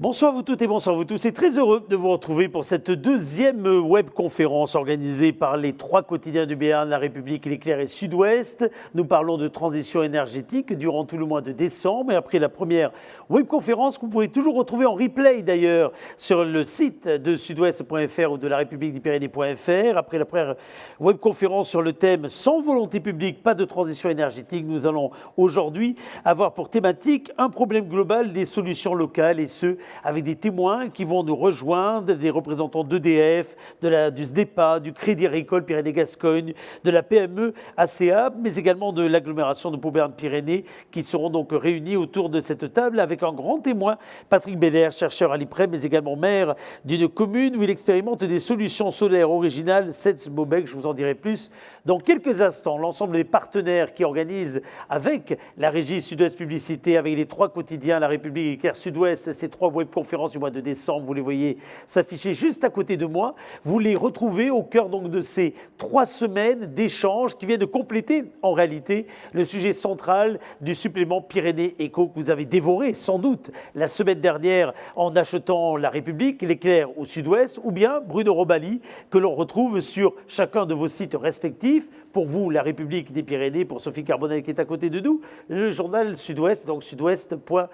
Bonsoir vous toutes et bonsoir vous tous. C'est très heureux de vous retrouver pour cette deuxième webconférence organisée par les trois quotidiens du Béarn, La République, L'Éclair et Sud-Ouest. Nous parlons de transition énergétique durant tout le mois de décembre. Et après la première webconférence, que vous pouvez toujours retrouver en replay d'ailleurs sur le site de sudouest.fr ou de la République des Pyrénées.fr. Après la première webconférence sur le thème « Sans volonté publique, pas de transition énergétique », nous allons aujourd'hui avoir pour thématique un problème global des solutions locales et ce, avec des témoins qui vont nous rejoindre, des représentants d'EDF, du SDEPA, du Crédit Agricole Pyrénées-Gascogne, de la PME ACA, mais également de l'agglomération de Pau-Béarn-Pyrénées, qui seront donc réunis autour de cette table avec un grand témoin, Patrick Beller, chercheur à l'IPREM, mais également maire d'une commune où il expérimente des solutions solaires originales, Setz-Beaubec. Je vous en dirai plus dans quelques instants. L'ensemble des partenaires qui organisent avec la régie Sud-Ouest Publicité, avec les trois quotidiens, La République, L'Éclair, Sud-Ouest, ces trois webconférences du mois de décembre, vous les voyez s'afficher juste à côté de moi. Vous les retrouvez au cœur donc de ces 3 semaines d'échanges qui viennent de compléter en réalité le sujet central du supplément Pyrénées Éco que vous avez dévoré sans doute la semaine dernière en achetant La République, L'Éclair au Sud-Ouest, ou bien Bruno Robali que l'on retrouve sur chacun de vos sites respectifs. Pour vous, La République des Pyrénées, pour Sophie Carbonel qui est à côté de nous, le journal Sud-Ouest, donc sudouest.fr.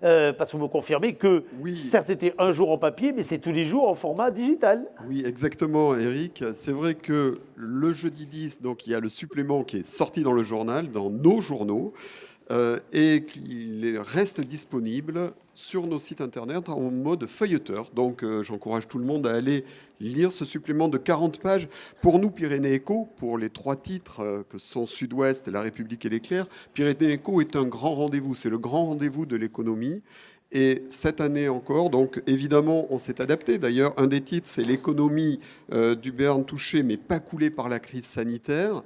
Parce que vous me confirmez que, oui, certes, c'était un jour en papier, mais c'est tous les jours en format digital. Oui, exactement, Eric. C'est vrai que le jeudi 10, donc, il y a le supplément qui est sorti dans le journal, dans nos journaux, et qu'il reste disponible sur nos sites internet en mode feuilleteur. Donc j'encourage tout le monde à aller lire ce supplément de 40 pages. Pour nous, Pyrénées Éco, pour les 3 titres que sont Sud-Ouest, La République et L'Éclair, Pyrénées Éco est un grand rendez-vous. C'est le grand rendez-vous de l'économie. Et cette année encore, donc évidemment, on s'est adapté. D'ailleurs, un des titres, c'est l'économie du Béarn touchée, mais pas coulée par la crise sanitaire.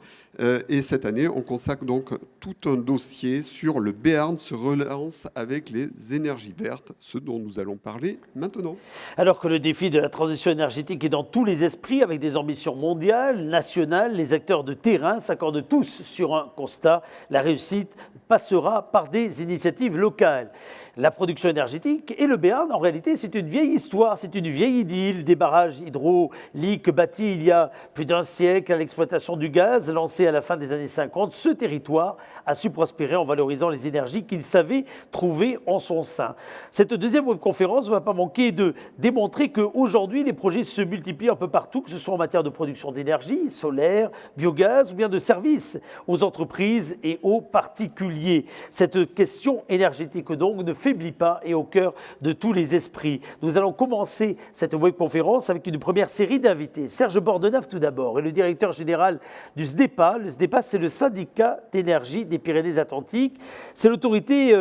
Et cette année, on consacre donc tout un dossier sur le Béarn se relance avec les énergies vertes, ce dont nous allons parler maintenant. Alors que le défi de la transition énergétique est dans tous les esprits, avec des ambitions mondiales, nationales, les acteurs de terrain s'accordent tous sur un constat. La réussite passera par des initiatives locales. La production énergétique et le Béarn, en réalité, c'est une vieille histoire, c'est une vieille idylle, des barrages hydrauliques bâtis il y a plus d'un siècle à l'exploitation du gaz, lancé à la fin des années 50. Ce territoire a su prospérer en valorisant les énergies qu'il savait trouver en son sein. Cette deuxième webconférence ne va pas manquer de démontrer qu'aujourd'hui, les projets se multiplient un peu partout, que ce soit en matière de production d'énergie, solaire, biogaz ou bien de services aux entreprises et aux particuliers. Cette question énergétique donc ne faiblit pas et au cœur de tous les esprits. Nous allons commencer cette webconférence avec une première série d'invités. Serge Bordenave tout d'abord est le directeur général du SDEPA. Le SDEPA, c'est le syndicat d'énergie des Pyrénées-Atlantiques. C'est l'autorité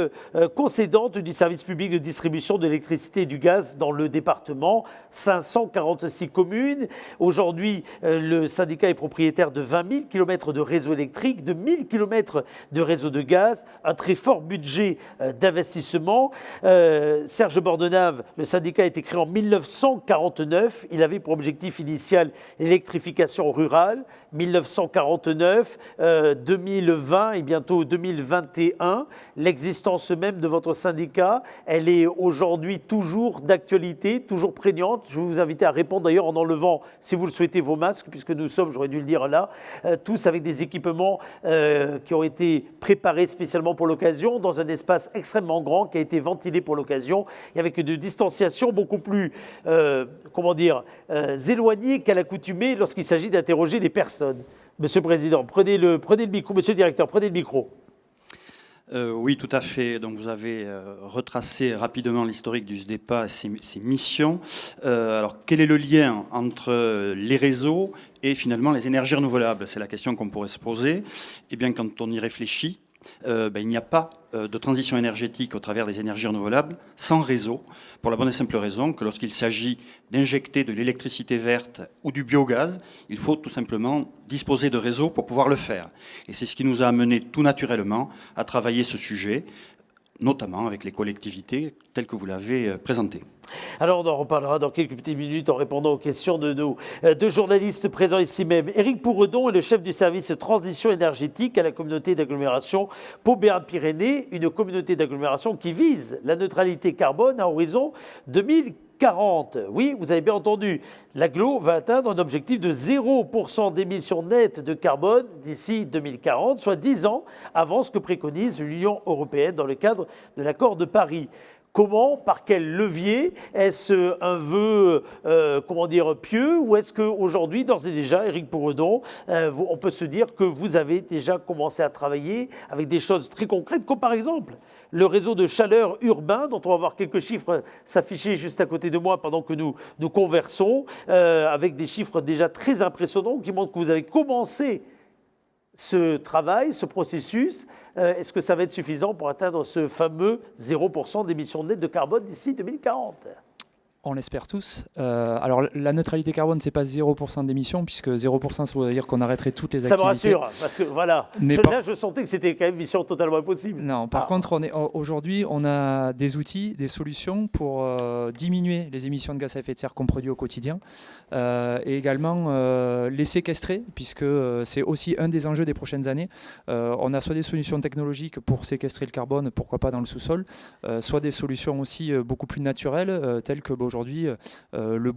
concédante du service public de distribution de l'électricité et du gaz dans le département. 546 communes. Aujourd'hui, le syndicat est propriétaire de 20 000 km de réseau électrique, de 1 000 km de réseau de gaz, un très fort budget d'investissement. Serge Bordenave, le syndicat a été créé en 1949. Il avait pour objectif initial l'électrification rurale. 1949, 2020 et bientôt 2021. L'existence même de votre syndicat, elle est aujourd'hui toujours d'actualité, toujours prégnante. Je vais vous inviter à répondre d'ailleurs en enlevant, si vous le souhaitez, vos masques, puisque nous sommes, j'aurais dû le dire là, tous avec des équipements qui ont été préparés spécialement pour l'occasion, dans un espace extrêmement grand qui a été ventilé pour l'occasion, et avec une distanciation beaucoup plus, éloignée qu'à l'accoutumée lorsqu'il s'agit d'interroger les personnes. Monsieur le Président, prenez le micro. Monsieur le Directeur, prenez le micro. Oui, tout à fait. Donc, vous avez retracé rapidement l'historique du SDEPA et ses missions. Alors, quel est le lien entre les réseaux et finalement les énergies renouvelables? C'est la question qu'on pourrait se poser. Eh bien, quand on y réfléchit, il n'y a pas de transition énergétique au travers des énergies renouvelables sans réseau, pour la bonne et simple raison que lorsqu'il s'agit d'injecter de l'électricité verte ou du biogaz, il faut tout simplement disposer de réseaux pour pouvoir le faire. Et c'est ce qui nous a amené tout naturellement à travailler ce sujet notamment avec les collectivités telles que vous l'avez présentées. Alors on en reparlera dans quelques petites minutes en répondant aux questions de nos deux journalistes présents ici même. Éric Pourredon est le chef du service transition énergétique à la communauté d'agglomération Pau Béarn Pyrénées, une communauté d'agglomération qui vise la neutralité carbone à horizon 2040. Oui, vous avez bien entendu, l'agglo va atteindre un objectif de 0% d'émissions nettes de carbone d'ici 2040, soit 10 ans avant ce que préconise l'Union européenne dans le cadre de l'accord de Paris. Comment, par quel levier? Est-ce un vœu, pieux, ou est-ce qu'aujourd'hui, d'ores et déjà, Éric Pourredon, on peut se dire que vous avez déjà commencé à travailler avec des choses très concrètes, comme par exemple le réseau de chaleur urbain, dont on va voir quelques chiffres s'afficher juste à côté de moi pendant que nous conversons, avec des chiffres déjà très impressionnants qui montrent que vous avez commencé ce travail, ce processus. Est-ce que ça va être suffisant pour atteindre ce fameux 0% d'émissions nettes de carbone d'ici 2040 ? On l'espère tous. Alors, la neutralité carbone, ce n'est pas 0% d'émissions, puisque 0%, ça voudrait dire qu'on arrêterait toutes les activités. Ça me rassure, parce que voilà. Là, je sentais que c'était quand même une mission totalement impossible. Non, par contre, aujourd'hui, on a des outils, des solutions pour diminuer les émissions de gaz à effet de serre qu'on produit au quotidien, et également les séquestrer, puisque c'est aussi un des enjeux des prochaines années. On a soit des solutions technologiques pour séquestrer le carbone, pourquoi pas dans le sous-sol, soit des solutions aussi beaucoup plus naturelles, telles que aujourd'hui, le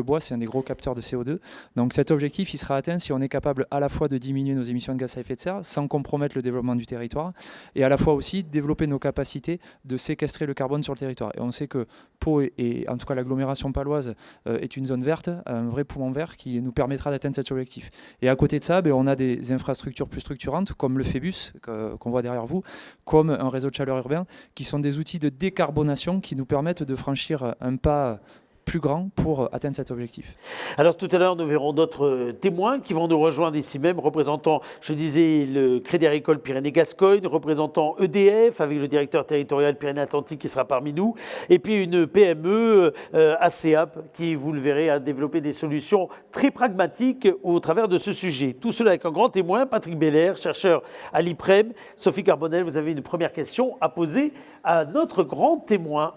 bois, c'est un des gros capteurs de CO2. Donc cet objectif, il sera atteint si on est capable à la fois de diminuer nos émissions de gaz à effet de serre sans compromettre le développement du territoire, et à la fois aussi développer nos capacités de séquestrer le carbone sur le territoire. Et on sait que Pau, et en tout cas l'agglomération paloise, est une zone verte, un vrai poumon vert qui nous permettra d'atteindre cet objectif. Et à côté de ça, on a des infrastructures plus structurantes, comme le Phébus, qu'on voit derrière vous, comme un réseau de chaleur urbain, qui sont des outils de décarbonation qui nous permettent de franchir un pas plus grand pour atteindre cet objectif. Alors tout à l'heure, nous verrons d'autres témoins qui vont nous rejoindre ici même, représentant, je disais, le Crédit Agricole Pyrénées-Gascogne, représentant EDF, avec le directeur territorial Pyrénées-Atlantiques qui sera parmi nous, et puis une PME, ACEAP, qui, vous le verrez, a développé des solutions très pragmatiques au travers de ce sujet. Tout cela avec un grand témoin, Patrick Beller, chercheur à l'IPREM. Sophie Carbonel, vous avez une première question à poser à notre grand témoin.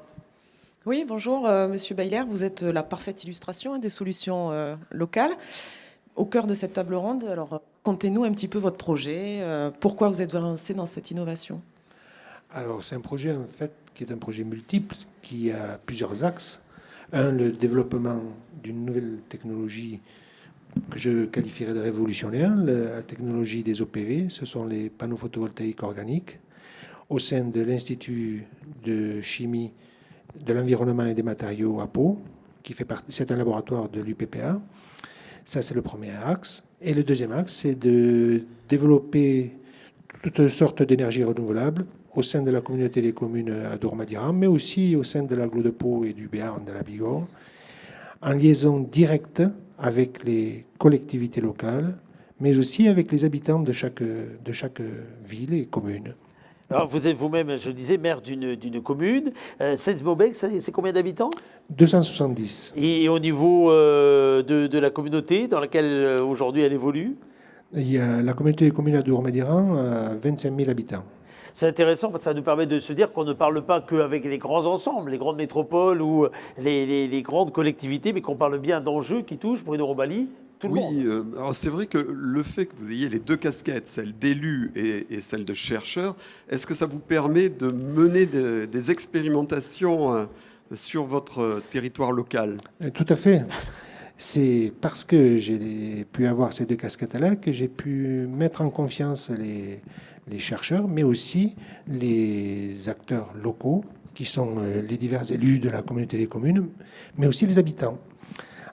Oui, bonjour Monsieur Bayler, vous êtes la parfaite illustration des solutions locales. Au cœur de cette table ronde, alors contez-nous un petit peu votre projet, pourquoi vous êtes lancé dans cette innovation? Alors c'est un projet en fait qui est un projet multiple, qui a plusieurs axes. Un, le développement d'une nouvelle technologie que je qualifierais de révolutionnaire, la technologie des OPV, ce sont les panneaux photovoltaïques organiques, au sein de l'Institut de chimie de l'environnement et des matériaux à Pau, qui fait partie, c'est un laboratoire de l'UPPA. Ça, c'est le premier axe. Et le deuxième axe, c'est de développer toutes sortes d'énergies renouvelables au sein de la communauté des communes à Dourmadiran, mais aussi au sein de l'agglo de Pau et du Béarn de la Bigorre, en liaison directe avec les collectivités locales, mais aussi avec les habitants de chaque ville et commune. Alors vous êtes vous-même, je le disais, maire d'une commune. Sens-Mobec, c'est combien d'habitants? 270. Et au niveau de la communauté dans laquelle aujourd'hui elle évolue? Il y a la communauté des communes à Dourmadiran à 25 000 habitants. C'est intéressant parce que ça nous permet de se dire qu'on ne parle pas qu'avec les grands ensembles, les grandes métropoles ou les grandes collectivités, mais qu'on parle bien d'enjeux qui touchent Bruno Robali. Oui, alors c'est vrai que le fait que vous ayez les deux casquettes, celle d'élu et celle de chercheur, est-ce que ça vous permet de mener des expérimentations sur votre territoire local? Tout à fait. C'est parce que j'ai pu avoir ces deux casquettes-là que j'ai pu mettre en confiance les chercheurs, mais aussi les acteurs locaux, qui sont les divers élus de la communauté des communes, mais aussi les habitants.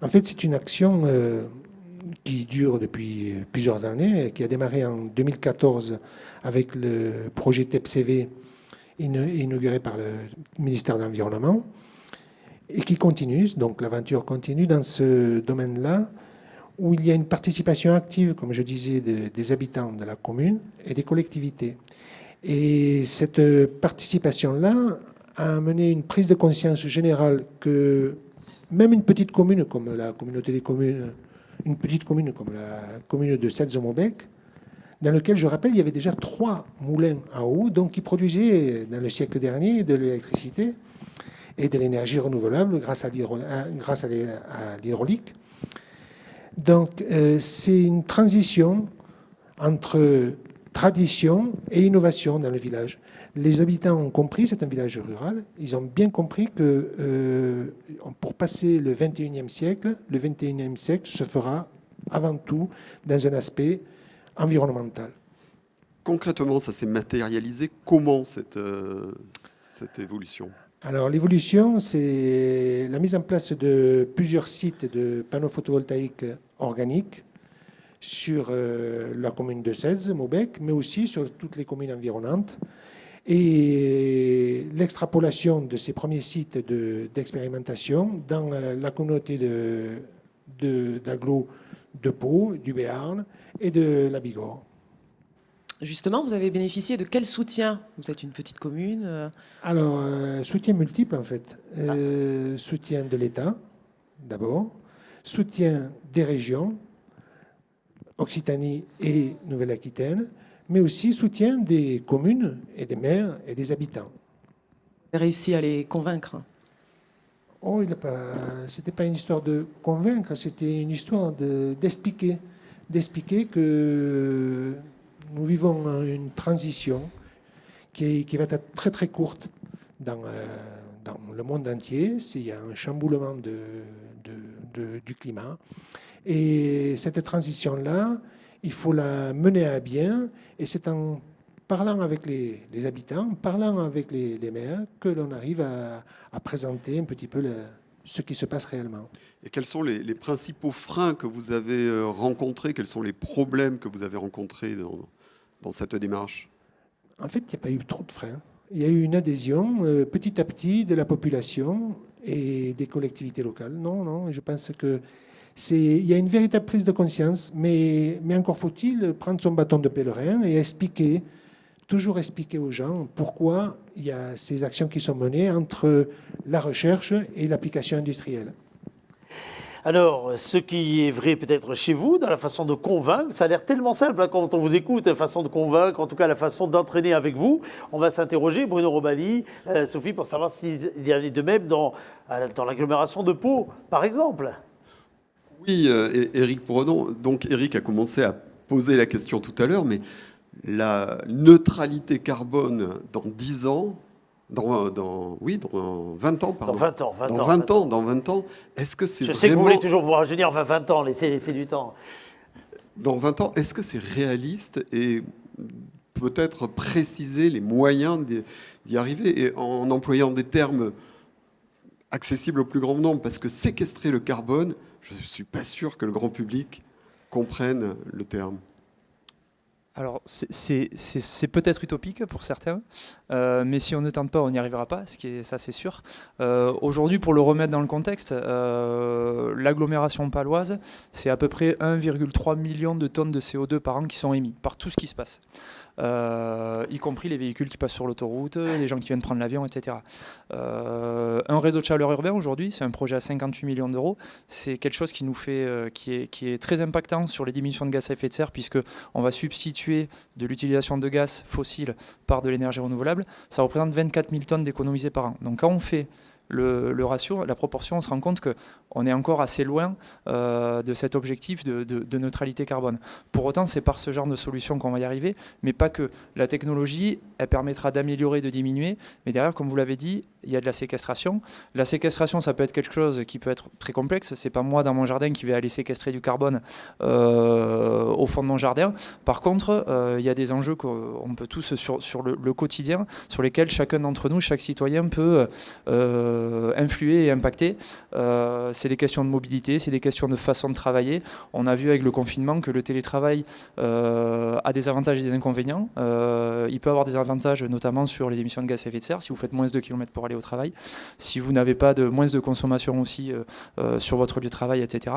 En fait, c'est une action qui dure depuis plusieurs années, qui a démarré en 2014 avec le projet TEPCV inauguré par le ministère de l'Environnement et qui continue, donc l'aventure continue dans ce domaine-là où il y a une participation active, comme je disais, des habitants de la commune et des collectivités. Et cette participation-là a amené une prise de conscience générale que même une petite commune comme la communauté des communes, une petite commune comme la commune de Sens-Mobec, dans lequel, je rappelle, il y avait déjà 3 moulins à eau, donc qui produisaient dans le siècle dernier de l'électricité et de l'énergie renouvelable grâce à l'hydraulique. Donc c'est une transition entre tradition et innovation dans le village. Les habitants ont compris, c'est un village rural, ils ont bien compris que pour passer le 21e siècle se fera avant tout dans un aspect environnemental. Concrètement, ça s'est matérialisé comment cette évolution? Alors l'évolution, c'est la mise en place de plusieurs sites de panneaux photovoltaïques organiques sur la commune de Cèze, Maubec, mais aussi sur toutes les communes environnantes. Et l'extrapolation de ces premiers sites d'expérimentation dans la communauté d'agglo de Pau, du Béarn et de la Bigorre. Justement, vous avez bénéficié de quel soutien? Vous êtes une petite commune. Alors, soutien multiple en fait. Soutien de l'État, d'abord. Soutien des régions, Occitanie et Nouvelle-Aquitaine, mais aussi soutien des communes et des maires et des habitants. Vous avez réussi à les convaincre? Oh, c'était pas une histoire de convaincre, c'était une histoire d'expliquer que nous vivons une transition qui va être très très courte dans le monde entier. Il y a un chamboulement du climat. Et cette transition-là, il faut la mener à bien. Et c'est en parlant avec les habitants, en parlant avec les maires, que l'on arrive à présenter un petit peu ce qui se passe réellement. Et quels sont les principaux freins que vous avez rencontrés? Quels sont les problèmes que vous avez rencontrés dans cette démarche? En fait, il n'y a pas eu trop de freins. Il y a eu une adhésion petit à petit de la population et des collectivités locales. Non, je pense que il y a une véritable prise de conscience, mais encore faut-il prendre son bâton de pèlerin et toujours expliquer aux gens pourquoi il y a ces actions qui sont menées entre la recherche et l'application industrielle. Alors, ce qui est vrai peut-être chez vous, dans la façon de convaincre, ça a l'air tellement simple quand on vous écoute, la façon de convaincre, en tout cas la façon d'entraîner avec vous. On va s'interroger, Bruno Robali, Sophie, pour savoir s'il y en a de même dans l'agglomération de Pau, par exemple. Oui, Éric Pourredon. Donc Éric a commencé à poser la question tout à l'heure, mais la neutralité carbone dans 10 ans, dans 20 ans, pardon. Dans 20 ans, est-ce que c'est Je sais que vous voulez toujours vous rajeunir, enfin 20 ans, laissez du temps. Dans 20 ans, est-ce que c'est réaliste et peut-être préciser les moyens d'y arriver et en employant des termes accessibles au plus grand nombre? Parce que séquestrer le carbone, je ne suis pas sûr que le grand public comprenne le terme. Alors, c'est peut-être utopique pour certains, mais si on ne tente pas, on n'y arrivera pas, ça c'est sûr. Aujourd'hui, pour le remettre dans le contexte, l'agglomération paloise, c'est à peu près 1,3 million de tonnes de CO2 par an qui sont émis par tout ce qui se passe. Y compris les véhicules qui passent sur l'autoroute, les gens qui viennent prendre l'avion, etc. Un réseau de chaleur urbain aujourd'hui, c'est un projet à 58 millions d'euros. C'est quelque chose qui nous fait, qui est très impactant sur les diminutions de gaz à effet de serre, puisque on va substituer de l'utilisation de gaz fossile par de l'énergie renouvelable. Ça représente 24 000 tonnes d'économisées par an. Donc quand on fait le ratio, la proportion, on se rend compte qu'on est encore assez loin de cet objectif de neutralité carbone. Pour autant, c'est par ce genre de solution qu'on va y arriver, mais pas que. La technologie, elle permettra d'améliorer, de diminuer, mais derrière, comme vous l'avez dit, il y a de la séquestration. La séquestration, ça peut être quelque chose qui peut être très complexe. C'est pas moi, dans mon jardin, qui vais aller séquestrer du carbone au fond de mon jardin. Par contre, il y a des enjeux qu'on peut tous, sur le quotidien, sur lesquels chacun d'entre nous, chaque citoyen peut influer et impacter. C'est des questions de mobilité, c'est des questions de façon de travailler. On a vu avec le confinement que le télétravail a des avantages et des inconvénients. Il peut avoir des avantages notamment sur les émissions de gaz à effet de serre, si vous faites moins de kilomètres pour aller au travail, si vous n'avez pas moins de consommation aussi sur votre lieu de travail, etc.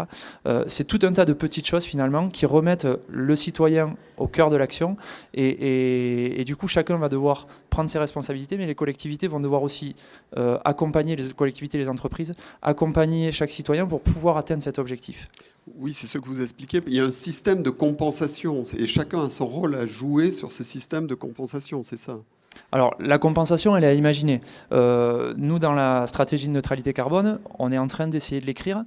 C'est tout un tas de petites choses finalement qui remettent le citoyen au cœur de l'action et du coup chacun va devoir prendre ses responsabilités, mais les collectivités vont devoir aussi accompagner les collectivités, les entreprises, accompagner chaque citoyen pour pouvoir atteindre cet objectif. Oui, c'est ce que vous expliquez. Il y a un système de compensation et chacun a son rôle à jouer sur ce système de compensation, c'est ça? Alors, la compensation, elle est à imaginer. Nous, dans la stratégie de neutralité carbone, on est en train d'essayer de l'écrire.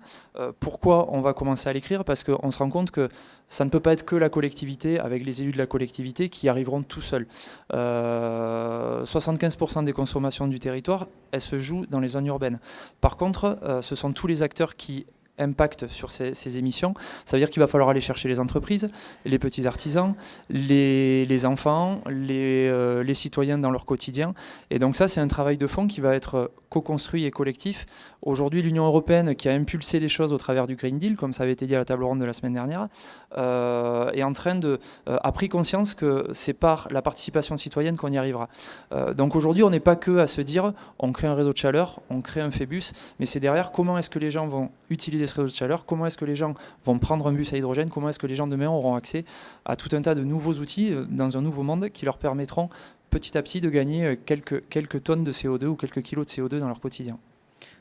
Pourquoi on va commencer à l'écrire? Parce qu'on se rend compte que ça ne peut pas être que la collectivité, avec les élus de la collectivité, qui arriveront tout seuls. 75% des consommations du territoire, elles se jouent dans les zones urbaines. Par contre, ce sont tous les acteurs qui impact sur ces émissions. Ça veut dire qu'il va falloir aller chercher les entreprises, les petits artisans, les enfants, les citoyens dans leur quotidien. Et donc ça, c'est un travail de fond qui va être co-construit et collectif. Aujourd'hui, l'Union européenne, qui a impulsé des choses au travers du Green Deal, comme ça avait été dit à la table ronde de la semaine dernière, est en train a pris conscience que c'est par la participation citoyenne qu'on y arrivera. Donc aujourd'hui, on n'est pas que à se dire, on crée un réseau de chaleur, on crée un Phébus, mais c'est derrière comment est-ce que les gens vont utiliser ce réseau de chaleur, comment est-ce que les gens vont prendre un bus à hydrogène, comment est-ce que les gens demain auront accès à tout un tas de nouveaux outils dans un nouveau monde qui leur permettront petit à petit de gagner quelques tonnes de CO2 ou quelques kilos de CO2 dans leur quotidien.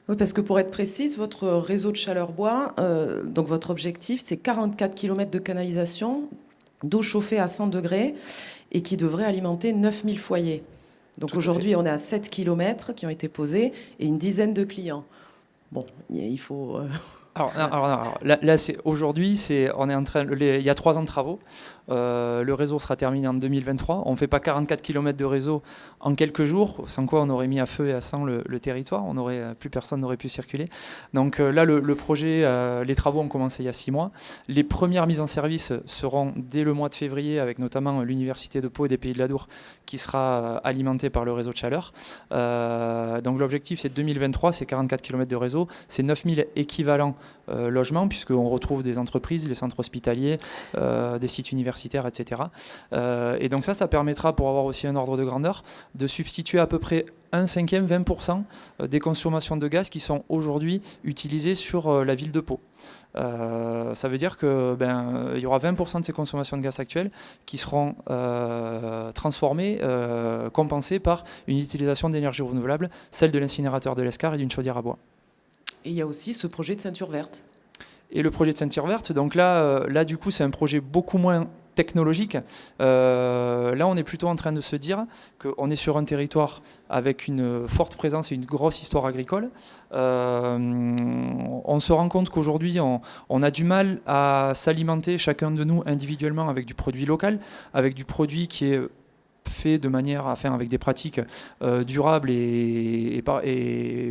Oui, parce que pour être précise, votre réseau de chaleur bois, donc votre objectif, c'est 44 km de canalisation, d'eau chauffée à 100 degrés et qui devrait alimenter 9000 foyers. Donc aujourd'hui, on est à 7 km qui ont été posés et une dizaine de clients. Bon, il faut... Alors, là aujourd'hui, on est en train, il y a 3 ans de travaux. Le réseau sera terminé en 2023. On ne fait pas 44 km de réseau en quelques jours, sans quoi on aurait mis à feu et à sang le territoire. Plus personne n'aurait pu circuler. Donc là, le projet, les travaux ont commencé il y a 6 mois. Les premières mises en service seront dès le mois de février, avec notamment l'Université de Pau et des Pays de l'Adour, qui sera alimentée par le réseau de chaleur. Donc l'objectif, c'est 2023, c'est 44 km de réseau. C'est 9000 équivalents logements, puisqu'on retrouve des entreprises, les centres hospitaliers, des sites universitaires, etc. Et donc ça permettra, pour avoir aussi un ordre de grandeur, de substituer à peu près 1/5, 20% des consommations de gaz qui sont aujourd'hui utilisées sur la ville de Pau. Ça veut dire que il y aura 20% de ces consommations de gaz actuelles qui seront transformées, compensées par une utilisation d'énergie renouvelable, celle de l'incinérateur de l'Escar et d'une chaudière à bois. Et il y a aussi ce projet de ceinture verte. Et le projet de ceinture verte, donc là du coup, c'est un projet beaucoup moins technologique. Là, on est plutôt en train de se dire qu'on est sur un territoire avec une forte présence et une grosse histoire agricole. On se rend compte qu'aujourd'hui, on a du mal à s'alimenter chacun de nous individuellement avec du produit local, avec du produit qui est fait de manière, avec des pratiques durables et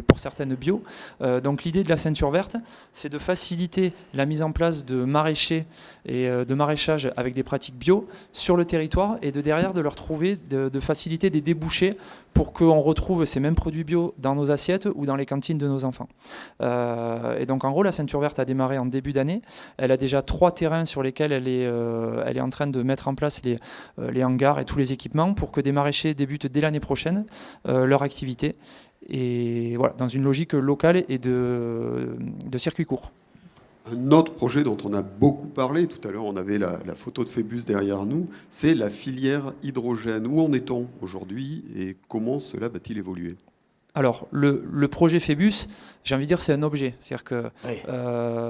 pour certaines bio. Donc l'idée de la ceinture verte, c'est de faciliter la mise en place de maraîchers et de maraîchage avec des pratiques bio sur le territoire et derrière de leur trouver, de faciliter des débouchés pour qu'on retrouve ces mêmes produits bio dans nos assiettes ou dans les cantines de nos enfants. Et donc en gros, la ceinture verte a démarré en début d'année. Elle a déjà 3 terrains sur lesquels elle est en train de mettre en place les hangars et tous les équipements pour que des maraîchers débutent dès l'année prochaine leur activité. Et voilà, dans une logique locale et de circuit court. Un autre projet dont on a beaucoup parlé, tout à l'heure on avait la photo de Phébus derrière nous, c'est la filière hydrogène. Où en est-on aujourd'hui et comment cela va-t-il évoluer ? Alors, le projet Phébus, j'ai envie de dire, c'est un objet. C'est-à-dire que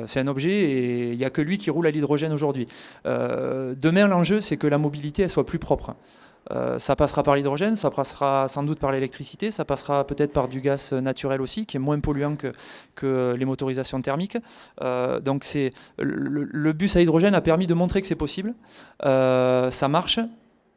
c'est un objet et il n'y a que lui qui roule à l'hydrogène aujourd'hui. Demain, l'enjeu, c'est que la mobilité elle soit plus propre. Ça passera par l'hydrogène, ça passera sans doute par l'électricité, ça passera peut-être par du gaz naturel aussi, qui est moins polluant que les motorisations thermiques. Donc le bus à hydrogène a permis de montrer que c'est possible. Ça marche.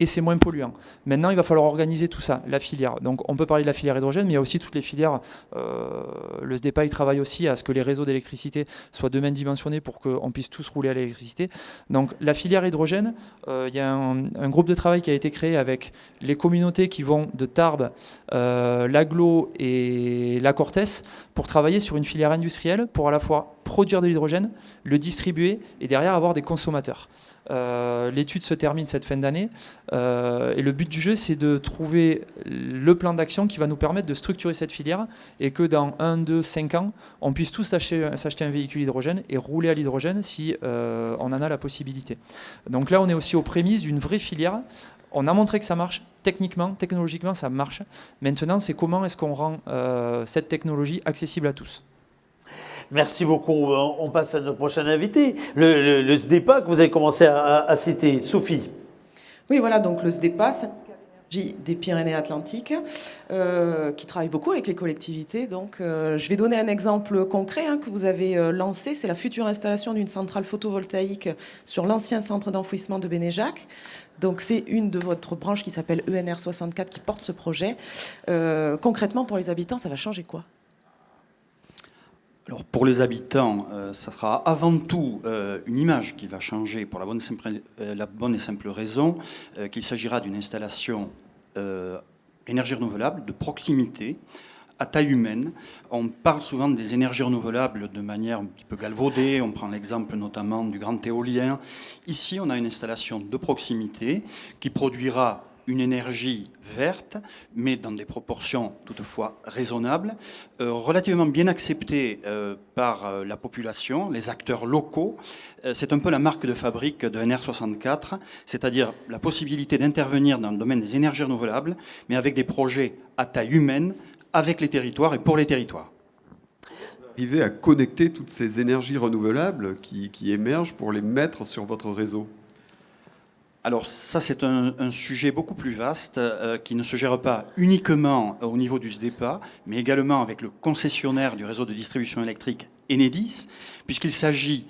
Et c'est moins polluant. Maintenant, il va falloir organiser tout ça, la filière. Donc, on peut parler de la filière hydrogène, mais il y a aussi toutes les filières. Le SDEPA, il travaille aussi à ce que les réseaux d'électricité soient demain dimensionnés pour qu'on puisse tous rouler à l'électricité. Donc, la filière hydrogène, il y a un groupe de travail qui a été créé avec les communautés qui vont de Tarbes, l'Aglo et la Cortès pour travailler sur une filière industrielle pour à la fois produire de l'hydrogène, le distribuer et derrière avoir des consommateurs. L'étude se termine cette fin d'année et le but du jeu, c'est de trouver le plan d'action qui va nous permettre de structurer cette filière et que dans 1, 2, 5 ans, on puisse tous s'acheter un véhicule hydrogène et rouler à l'hydrogène si on en a la possibilité. Donc là, on est aussi aux prémices d'une vraie filière. On a montré que ça marche techniquement, technologiquement, ça marche. Maintenant, c'est comment est-ce qu'on rend cette technologie accessible à tous. Merci beaucoup. On passe à notre prochain invité, le SDEPA que vous avez commencé à citer. Sophie. Oui, voilà, donc le SDEPA, syndicat d'énergie des Pyrénées-Atlantiques, qui travaille beaucoup avec les collectivités. Donc, je vais donner un exemple concret que vous avez lancé. C'est la future installation d'une centrale photovoltaïque sur l'ancien centre d'enfouissement de Bénéjac. Donc, c'est une de votre branche qui s'appelle ENR 64 qui porte ce projet. Concrètement, pour les habitants, ça va changer quoi? Alors pour les habitants, ça sera avant tout une image qui va changer pour la bonne et simple raison qu'il s'agira d'une installation énergie renouvelable de proximité, à taille humaine. On parle souvent des énergies renouvelables de manière un petit peu galvaudée. On prend l'exemple notamment du grand éolien. Ici, on a une installation de proximité qui produira une énergie verte, mais dans des proportions toutefois raisonnables, relativement bien acceptée par la population, les acteurs locaux. C'est un peu la marque de fabrique de NR64, c'est-à-dire la possibilité d'intervenir dans le domaine des énergies renouvelables, mais avec des projets à taille humaine, avec les territoires et pour les territoires. Arriver à connecter toutes ces énergies renouvelables qui émergent pour les mettre sur votre réseau? Alors ça, c'est un sujet beaucoup plus vaste qui ne se gère pas uniquement au niveau du SDEPA, mais également avec le concessionnaire du réseau de distribution électrique Enedis, puisqu'il s'agit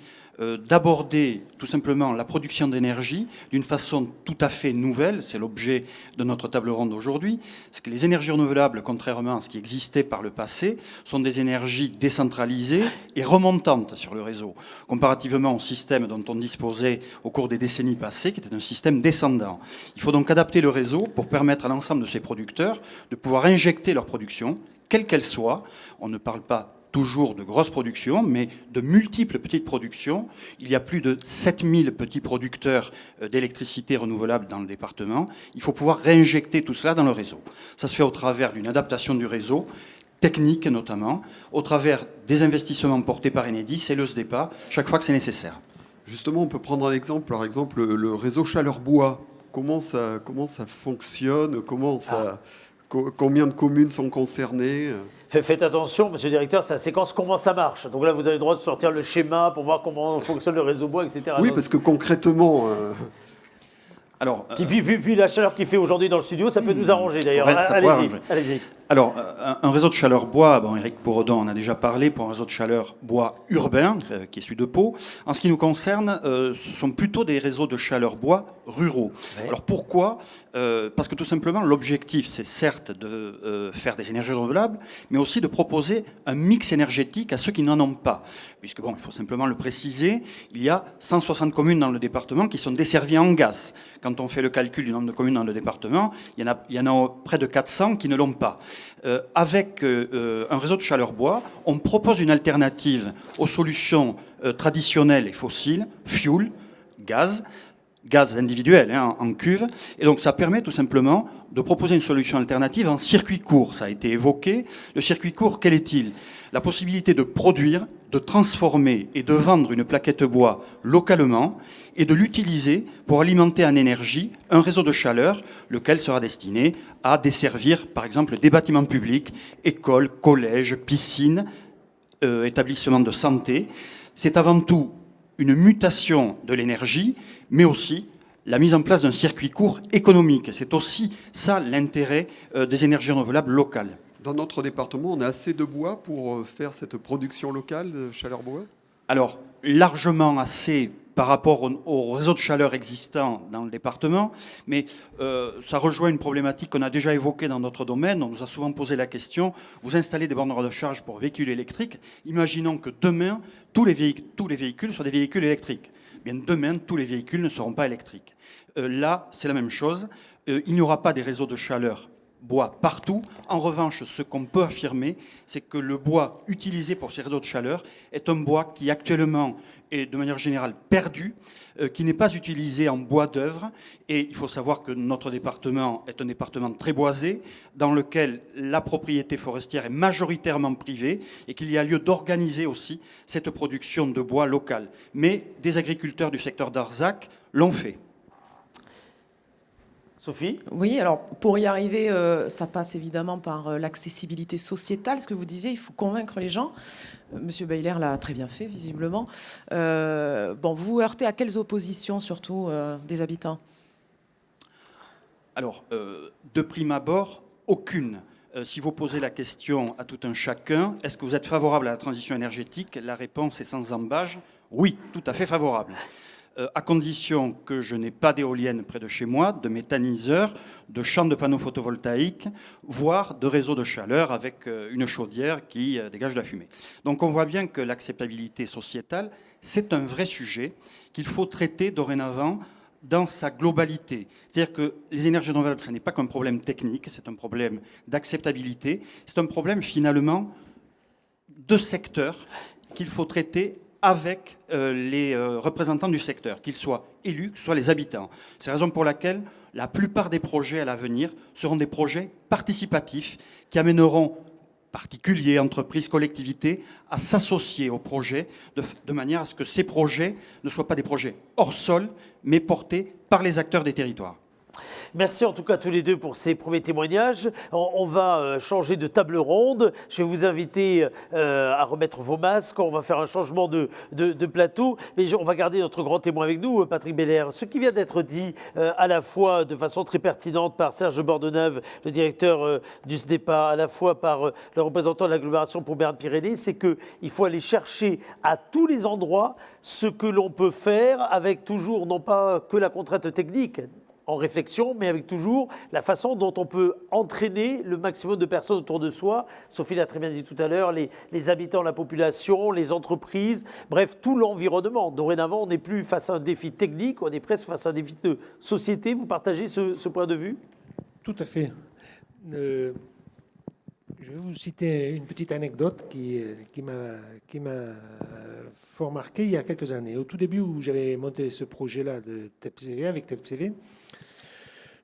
d'aborder tout simplement la production d'énergie d'une façon tout à fait nouvelle. C'est l'objet de notre table ronde aujourd'hui. Parce que les énergies renouvelables, contrairement à ce qui existait par le passé, sont des énergies décentralisées et remontantes sur le réseau, comparativement au système dont on disposait au cours des décennies passées, qui était un système descendant. Il faut donc adapter le réseau pour permettre à l'ensemble de ces producteurs de pouvoir injecter leur production, quelle qu'elle soit. On ne parle pas toujours de grosses productions, mais de multiples petites productions. Il y a plus de 7000 petits producteurs d'électricité renouvelable dans le département. Il faut pouvoir réinjecter tout cela dans le réseau. Ça se fait au travers d'une adaptation du réseau, technique notamment, au travers des investissements portés par Enedis et le SDEPA, chaque fois que c'est nécessaire. Justement, on peut prendre un exemple, par exemple le réseau Chaleur-Bois. Comment ça fonctionne? Combien de communes sont concernées? Faites attention, monsieur le directeur, c'est la séquence comment ça marche. Donc là, vous avez le droit de sortir le schéma pour voir comment fonctionne le réseau bois, etc. Oui, parce que concrètement... Alors, puis la chaleur qu'il fait aujourd'hui dans le studio, ça peut nous arranger d'ailleurs. Allez-y. Alors, un réseau de chaleur bois, Éric Bourdon en a déjà parlé, pour un réseau de chaleur bois urbain, qui est celui de Pau. En ce qui nous concerne, ce sont plutôt des réseaux de chaleur bois ruraux. Ouais. Alors pourquoi ? Parce que tout simplement, l'objectif, c'est certes de faire des énergies renouvelables, mais aussi de proposer un mix énergétique à ceux qui n'en ont pas. Puisque, il faut simplement le préciser, il y a 160 communes dans le département qui sont desservies en gaz. Quand on fait le calcul du nombre de communes dans le département, il y en a près de 400 qui ne l'ont pas. Avec un réseau de chaleur bois, on propose une alternative aux solutions traditionnelles et fossiles, fuel, gaz individuel en cuve. Et donc ça permet tout simplement de proposer une solution alternative en circuit court. Ça a été évoqué. Le circuit court, quel est-il ? La possibilité de produire, de transformer et de vendre une plaquette bois localement et de l'utiliser pour alimenter en énergie un réseau de chaleur, lequel sera destiné à desservir, par exemple, des bâtiments publics, écoles, collèges, piscines, établissements de santé. C'est avant tout une mutation de l'énergie, mais aussi la mise en place d'un circuit court économique. C'est aussi ça l'intérêt des énergies renouvelables locales. Dans notre département, on a assez de bois pour faire cette production locale de chaleur bois ? Alors, largement assez par rapport au réseau de chaleur existant dans le département, mais ça rejoint une problématique qu'on a déjà évoquée dans notre domaine. On nous a souvent posé la question, vous installez des bornes de charge pour véhicules électriques, imaginons que demain, tous les véhicules soient des véhicules électriques. Bien, demain, tous les véhicules ne seront pas électriques. Là, c'est la même chose. Il n'y aura pas des réseaux de chaleur bois partout. En revanche, ce qu'on peut affirmer, c'est que le bois utilisé pour ces réseaux de chaleur est un bois qui actuellement est de manière générale perdu, qui n'est pas utilisé en bois d'œuvre. Et il faut savoir que notre département est un département très boisé, dans lequel la propriété forestière est majoritairement privée et qu'il y a lieu d'organiser aussi cette production de bois local. Mais des agriculteurs du secteur d'Arzac l'ont fait. Sophie? Oui, alors pour y arriver, ça passe évidemment par l'accessibilité sociétale. Ce que vous disiez, il faut convaincre les gens. Monsieur Bayler l'a très bien fait, visiblement. Bon, vous vous heurtez à quelles oppositions, surtout des habitants? Alors, de prime abord, aucune. Si vous posez la question à tout un chacun, est-ce que vous êtes favorable à la transition énergétique? La réponse est sans ambages, oui, tout à fait favorable. À condition que je n'ai pas d'éoliennes près de chez moi, de méthaniseurs, de champs de panneaux photovoltaïques, voire de réseaux de chaleur avec une chaudière qui dégage de la fumée. Donc on voit bien que l'acceptabilité sociétale, c'est un vrai sujet qu'il faut traiter dorénavant dans sa globalité. C'est-à-dire que les énergies renouvelables, ce n'est pas qu'un problème technique, c'est un problème d'acceptabilité, c'est un problème finalement de secteur qu'il faut traiter avec les représentants du secteur, qu'ils soient élus, que ce soit les habitants. C'est la raison pour laquelle la plupart des projets à l'avenir seront des projets participatifs qui amèneront particuliers, entreprises, collectivités à s'associer au projet de manière à ce que ces projets ne soient pas des projets hors sol, mais portés par les acteurs des territoires. Merci en tout cas tous les deux pour ces premiers témoignages. On va changer de table ronde. Je vais vous inviter à remettre vos masques. On va faire un changement de plateau. Mais on va garder notre grand témoin avec nous, Patrick Beller. Ce qui vient d'être dit à la fois de façon très pertinente par Serge Bordeneuve, le directeur du SDEPA, à la fois par le représentant de l'agglomération pour Berne-Pyrénées, c'est qu'il faut aller chercher à tous les endroits ce que l'on peut faire avec toujours, non pas que la contrainte technique, en réflexion, mais avec toujours la façon dont on peut entraîner le maximum de personnes autour de soi. Sophie l'a très bien dit tout à l'heure, les habitants, la population, les entreprises, bref, tout l'environnement. Dorénavant, on n'est plus face à un défi technique, on est presque face à un défi de société. Vous partagez ce point de vue? Tout à fait. Je vais vous citer une petite anecdote qui m'a fort marqué il y a quelques années. Au tout début où j'avais monté ce projet-là de TEPCV, avec TEPCV,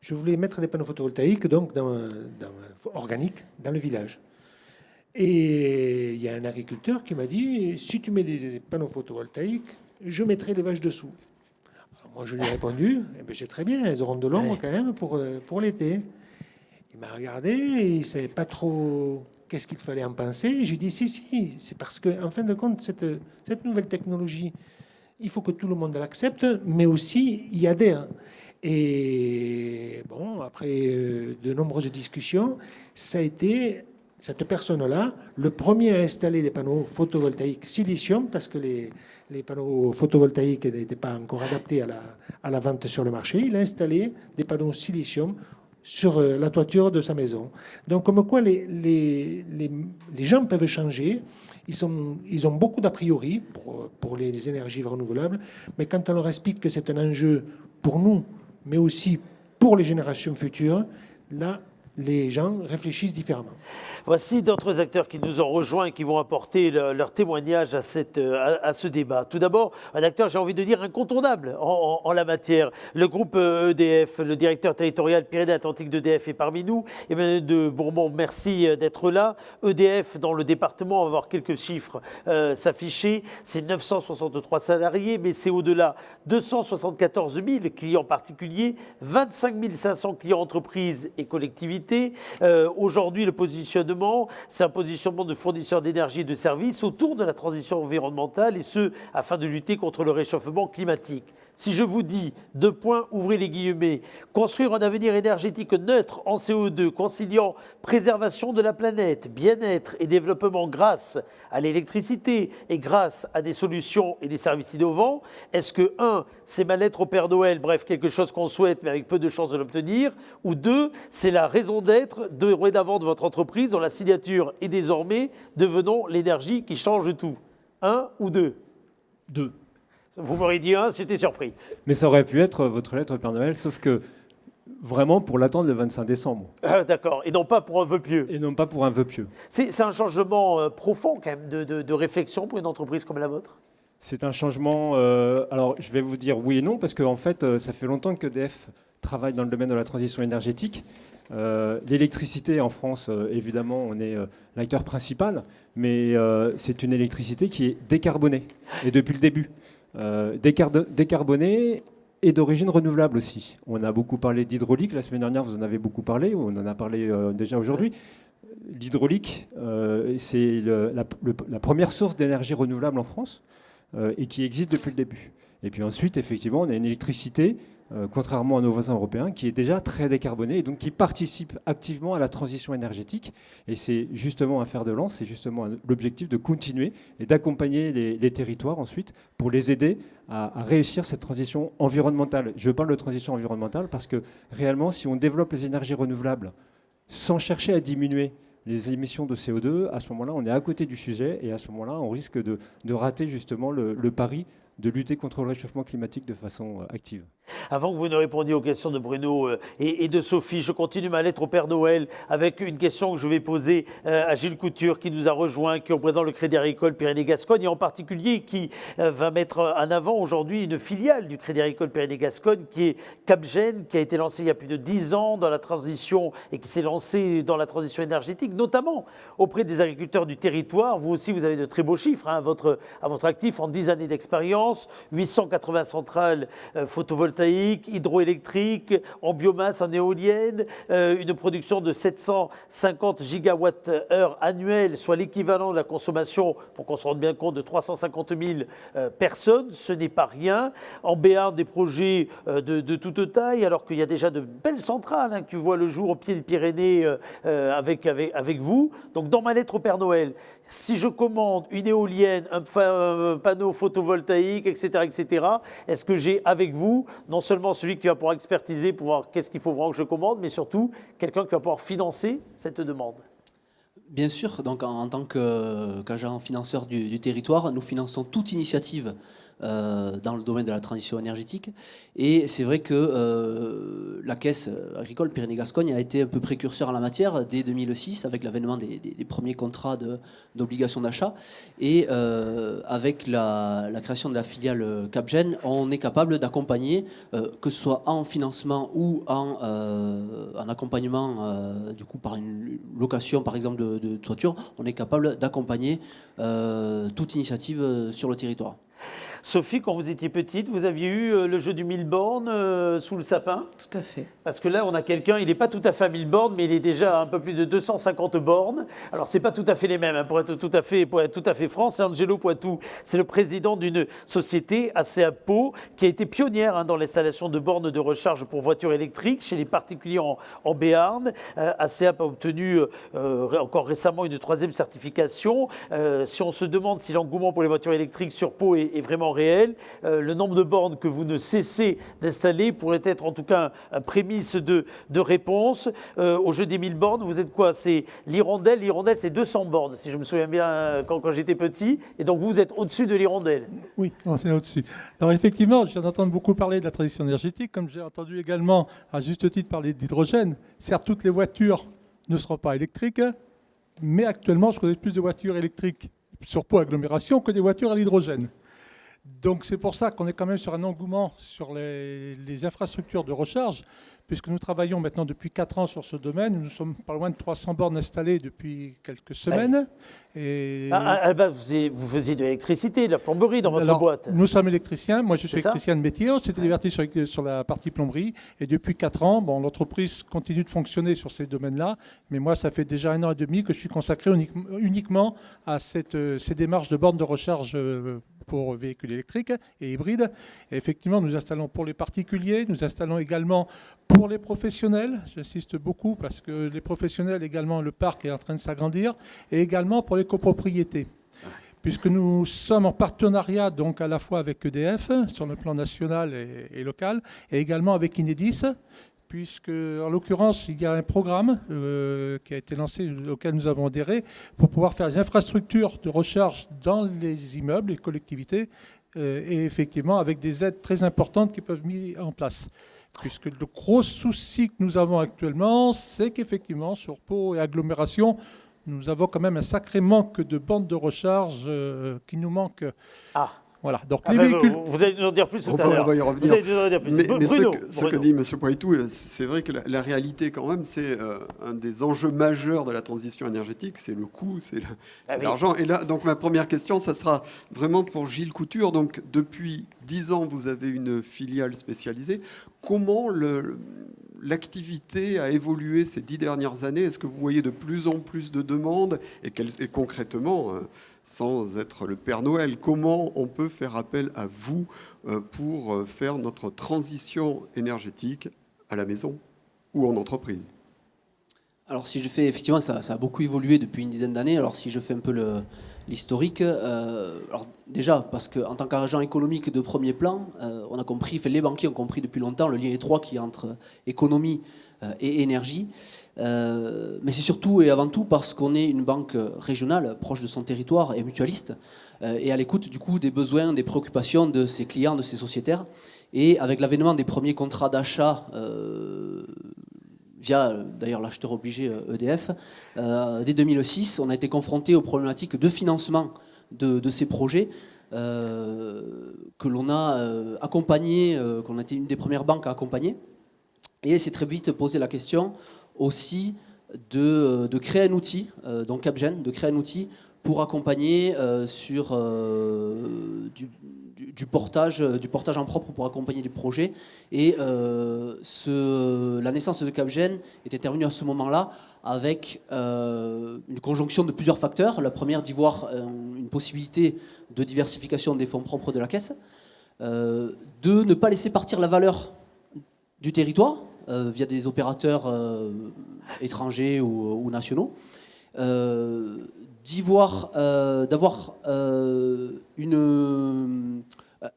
je voulais mettre des panneaux photovoltaïques donc organiques dans le village. Et il y a un agriculteur qui m'a dit, si tu mets des panneaux photovoltaïques, je mettrai les vaches dessous. Alors moi je lui ai répondu, eh bien, c'est très bien, elles auront de l'ombre quand même pour l'été. Il m'a regardé, et il ne savait pas trop qu'est-ce qu'il fallait en penser. J'ai dit si, c'est parce qu'en fin de compte, cette nouvelle technologie, il faut que tout le monde l'accepte, mais aussi y adhère. Et bon, après de nombreuses discussions, ça a été cette personne-là, le premier à installer des panneaux photovoltaïques silicium, parce que les panneaux photovoltaïques n'étaient pas encore adaptés à la vente sur le marché. Il a installé des panneaux silicium sur la toiture de sa maison. Donc, comme quoi les gens peuvent changer. Ils ont beaucoup d'a priori pour les énergies renouvelables, mais quand on leur explique que c'est un enjeu pour nous, mais aussi pour les générations futures, là, les gens réfléchissent différemment. Voici d'autres acteurs qui nous ont rejoints et qui vont apporter leur témoignage à ce débat. Tout d'abord, un acteur, j'ai envie de dire, incontournable en la matière. Le groupe EDF, le directeur territorial Pyrénées-Atlantiques d'EDF est parmi nous. Emmanuel de Bourbon, merci d'être là. EDF, dans le département, on va voir quelques chiffres s'afficher. C'est 963 salariés, mais c'est au-delà. 274 000 clients particuliers, 25 500 clients entreprises et collectivités. Aujourd'hui, le positionnement, c'est un positionnement de fournisseur d'énergie et de services autour de la transition environnementale, et ce, afin de lutter contre le réchauffement climatique. Si je vous dis, ouvrez les guillemets, construire un avenir énergétique neutre en CO2, conciliant préservation de la planète, bien-être et développement grâce à l'électricité et grâce à des solutions et des services innovants, est-ce que, 1, c'est ma lettre au Père Noël, bref, quelque chose qu'on souhaite mais avec peu de chances de l'obtenir, ou 2, c'est la raison d'être dorénavant de votre entreprise dont la signature est désormais devenons l'énergie qui change tout? 1 ou 2? 2. Vous m'auriez dit 1, j'étais surpris. Mais ça aurait pu être votre lettre au Père Noël, sauf que vraiment pour l'attendre le 25 décembre. Ah, d'accord, et non pas pour un vœu pieux. Et non pas pour un vœu pieux. C'est un changement profond quand même de réflexion pour une entreprise comme la vôtre? C'est un changement, alors je vais vous dire oui et non, parce qu'en fait ça fait longtemps qu'EDF travaille dans le domaine de la transition énergétique. L'électricité en France, évidemment, on est l'acteur principal, mais c'est une électricité qui est décarbonée, et depuis le début. Décarbonée et d'origine renouvelable aussi. On a beaucoup parlé d'hydraulique, la semaine dernière vous en avez beaucoup parlé, on en a parlé déjà aujourd'hui. L'hydraulique, c'est la première source d'énergie renouvelable en France et qui existe depuis le début. Et puis ensuite, effectivement, on a une électricité, contrairement à nos voisins européens, qui est déjà très décarbonée et donc qui participe activement à la transition énergétique. Et c'est justement un fer de lance, c'est justement l'objectif de continuer et d'accompagner les territoires ensuite pour les aider à réussir cette transition environnementale. Je parle de transition environnementale parce que réellement, si on développe les énergies renouvelables sans chercher à diminuer les émissions de CO2, à ce moment-là, on est à côté du sujet et à ce moment-là, on risque de rater justement le pari de lutter contre le réchauffement climatique de façon active. Avant que vous ne répondiez aux questions de Bruno et de Sophie, je continue ma lettre au Père Noël avec une question que je vais poser à Gilles Couture qui nous a rejoint, qui représente le Crédit Agricole Pyrénées-Gascogne et en particulier qui va mettre en avant aujourd'hui une filiale du Crédit Agricole Pyrénées-Gascogne qui est Capgen, qui a été lancée il y a plus de 10 ans dans la transition et qui s'est lancée dans la transition énergétique, notamment auprès des agriculteurs du territoire. Vous aussi, vous avez de très beaux chiffres à votre actif en 10 années d'expérience, 880 centrales photovoltaïques, hydroélectriques, en biomasse, en éolienne, une production de 750 gigawattheures annuels, soit l'équivalent de la consommation, pour qu'on se rende bien compte, de 350 000 personnes. Ce n'est pas rien. En Béarn, des projets de toute taille, alors qu'il y a déjà de belles centrales qui voient le jour au pied des Pyrénées avec vous. Donc, dans ma lettre au Père Noël, si je commande une éolienne, un panneau photovoltaïque, etc., est-ce que j'ai avec vous non seulement celui qui va pouvoir expertiser pour voir qu'est-ce qu'il faut vraiment que je commande, mais surtout quelqu'un qui va pouvoir financer cette demande? Bien sûr, donc en tant qu'agent financeur du territoire, nous finançons toute initiative dans le domaine de la transition énergétique. Et c'est vrai que la Caisse agricole Pyrénées-Gascogne a été un peu précurseur en la matière dès 2006 avec l'avènement des premiers contrats d'obligation d'achat. Et avec la création de la filiale Capgen, on est capable d'accompagner, que ce soit en financement ou en accompagnement, du coup par une location par exemple de toiture, on est capable d'accompagner toute initiative sur le territoire. Sophie, quand vous étiez petite, vous aviez eu le jeu du 1000 bornes sous le sapin? Tout à fait. Parce que là, on a quelqu'un, il n'est pas tout à fait à 1000 bornes, mais il est déjà à un peu plus de 250 bornes. Alors, ce n'est pas tout à fait les mêmes, pour être tout à fait franc. C'est Angelo Poitou, c'est le président d'une société, ACA Pau, qui a été pionnière dans l'installation de bornes de recharge pour voitures électriques chez les particuliers en Béarn. ACA a obtenu encore récemment une 3e certification. Si on se demande si l'engouement pour les voitures électriques sur Pau est vraiment réel, le nombre de bornes que vous ne cessez d'installer pourrait être en tout cas un prémisse de réponse. Au jeu des 1000 bornes, vous êtes quoi? C'est l'hirondelle. L'hirondelle, c'est 200 bornes, si je me souviens bien, quand j'étais petit. Et donc, vous êtes au-dessus de l'hirondelle. Oui, on est au-dessus. Alors, effectivement, je viens d'entendre beaucoup parler de la transition énergétique, comme j'ai entendu également, à juste titre, parler d'hydrogène. Certes, toutes les voitures ne seront pas électriques, mais actuellement, je connais plus de voitures électriques sur Pau agglomération que des voitures à l'hydrogène. Donc c'est pour ça qu'on est quand même sur un engouement sur les infrastructures de recharge, puisque nous travaillons maintenant depuis 4 ans sur ce domaine. Nous sommes pas loin de 300 bornes installées depuis quelques semaines. Et vous faisiez de l'électricité, de la plomberie dans votre boîte. Nous sommes électriciens. Moi, je suis électricien de métier. On s'était diverti sur la partie plomberie. Et depuis 4 ans, l'entreprise continue de fonctionner sur ces domaines-là. Mais moi, ça fait déjà 1 an et demi que je suis consacré uniquement à ces démarches de bornes de recharge pour véhicules électriques et hybrides. Et effectivement, nous installons pour les particuliers, nous installons également pour les professionnels, j'insiste beaucoup parce que les professionnels également, le parc est en train de s'agrandir, et également pour les copropriétés. Puisque nous sommes en partenariat donc à la fois avec EDF sur le plan national et local, et également avec Enedis, puisque en l'occurrence il y a un programme qui a été lancé, auquel nous avons adhéré, pour pouvoir faire des infrastructures de recharge dans les immeubles, les collectivités, et effectivement avec des aides très importantes qui peuvent être mises en place. Puisque le gros souci que nous avons actuellement, c'est qu'effectivement sur Pau et agglomération, nous avons quand même un sacré manque de bornes de recharge qui nous manque. Voilà. Donc Ah les ben, véhicules. vous allez nous en dire plus tout On à l'heure. va y revenir. Vous allez nous en dire plus. Mais Bruno, ce que dit M. Poitou, c'est vrai que la réalité, quand même, c'est un des enjeux majeurs de la transition énergétique, c'est le coût, c'est l'argent. Et là, donc, ma première question, ça sera vraiment pour Gilles Couture. Donc, depuis 10 ans, vous avez une filiale spécialisée. Comment l'activité a évolué ces 10 dernières années? Est-ce que vous voyez de plus en plus de demandes? Et concrètement, sans être le Père Noël, comment on peut faire appel à vous pour faire notre transition énergétique à la maison ou en entreprise? Alors si je fais, effectivement, ça a beaucoup évolué depuis une dizaine d'années. Alors si je fais un peu l'historique, alors déjà parce qu'en tant qu'agent économique de premier plan, on a compris, les banquiers ont compris depuis longtemps le lien étroit qu'il y a entre économie et énergie. Mais c'est surtout et avant tout parce qu'on est une banque régionale, proche de son territoire et mutualiste, et à l'écoute du coup des besoins, des préoccupations de ses clients, de ses sociétaires. Et avec l'avènement des premiers contrats d'achat via d'ailleurs l'acheteur obligé EDF, dès 2006, on a été confronté aux problématiques de financement de ces projets que l'on a accompagné, qu'on a été une des premières banques à accompagner. Et c'est très vite posé la question aussi de créer un outil, donc Capgen, de créer un outil pour accompagner sur du portage en propre pour accompagner des projets. Et la naissance de Capgen est intervenue à ce moment-là avec une conjonction de plusieurs facteurs. La première, d'y voir une possibilité de diversification des fonds propres de la caisse, de ne pas laisser partir la valeur du territoire via des opérateurs étrangers ou nationaux, d'avoir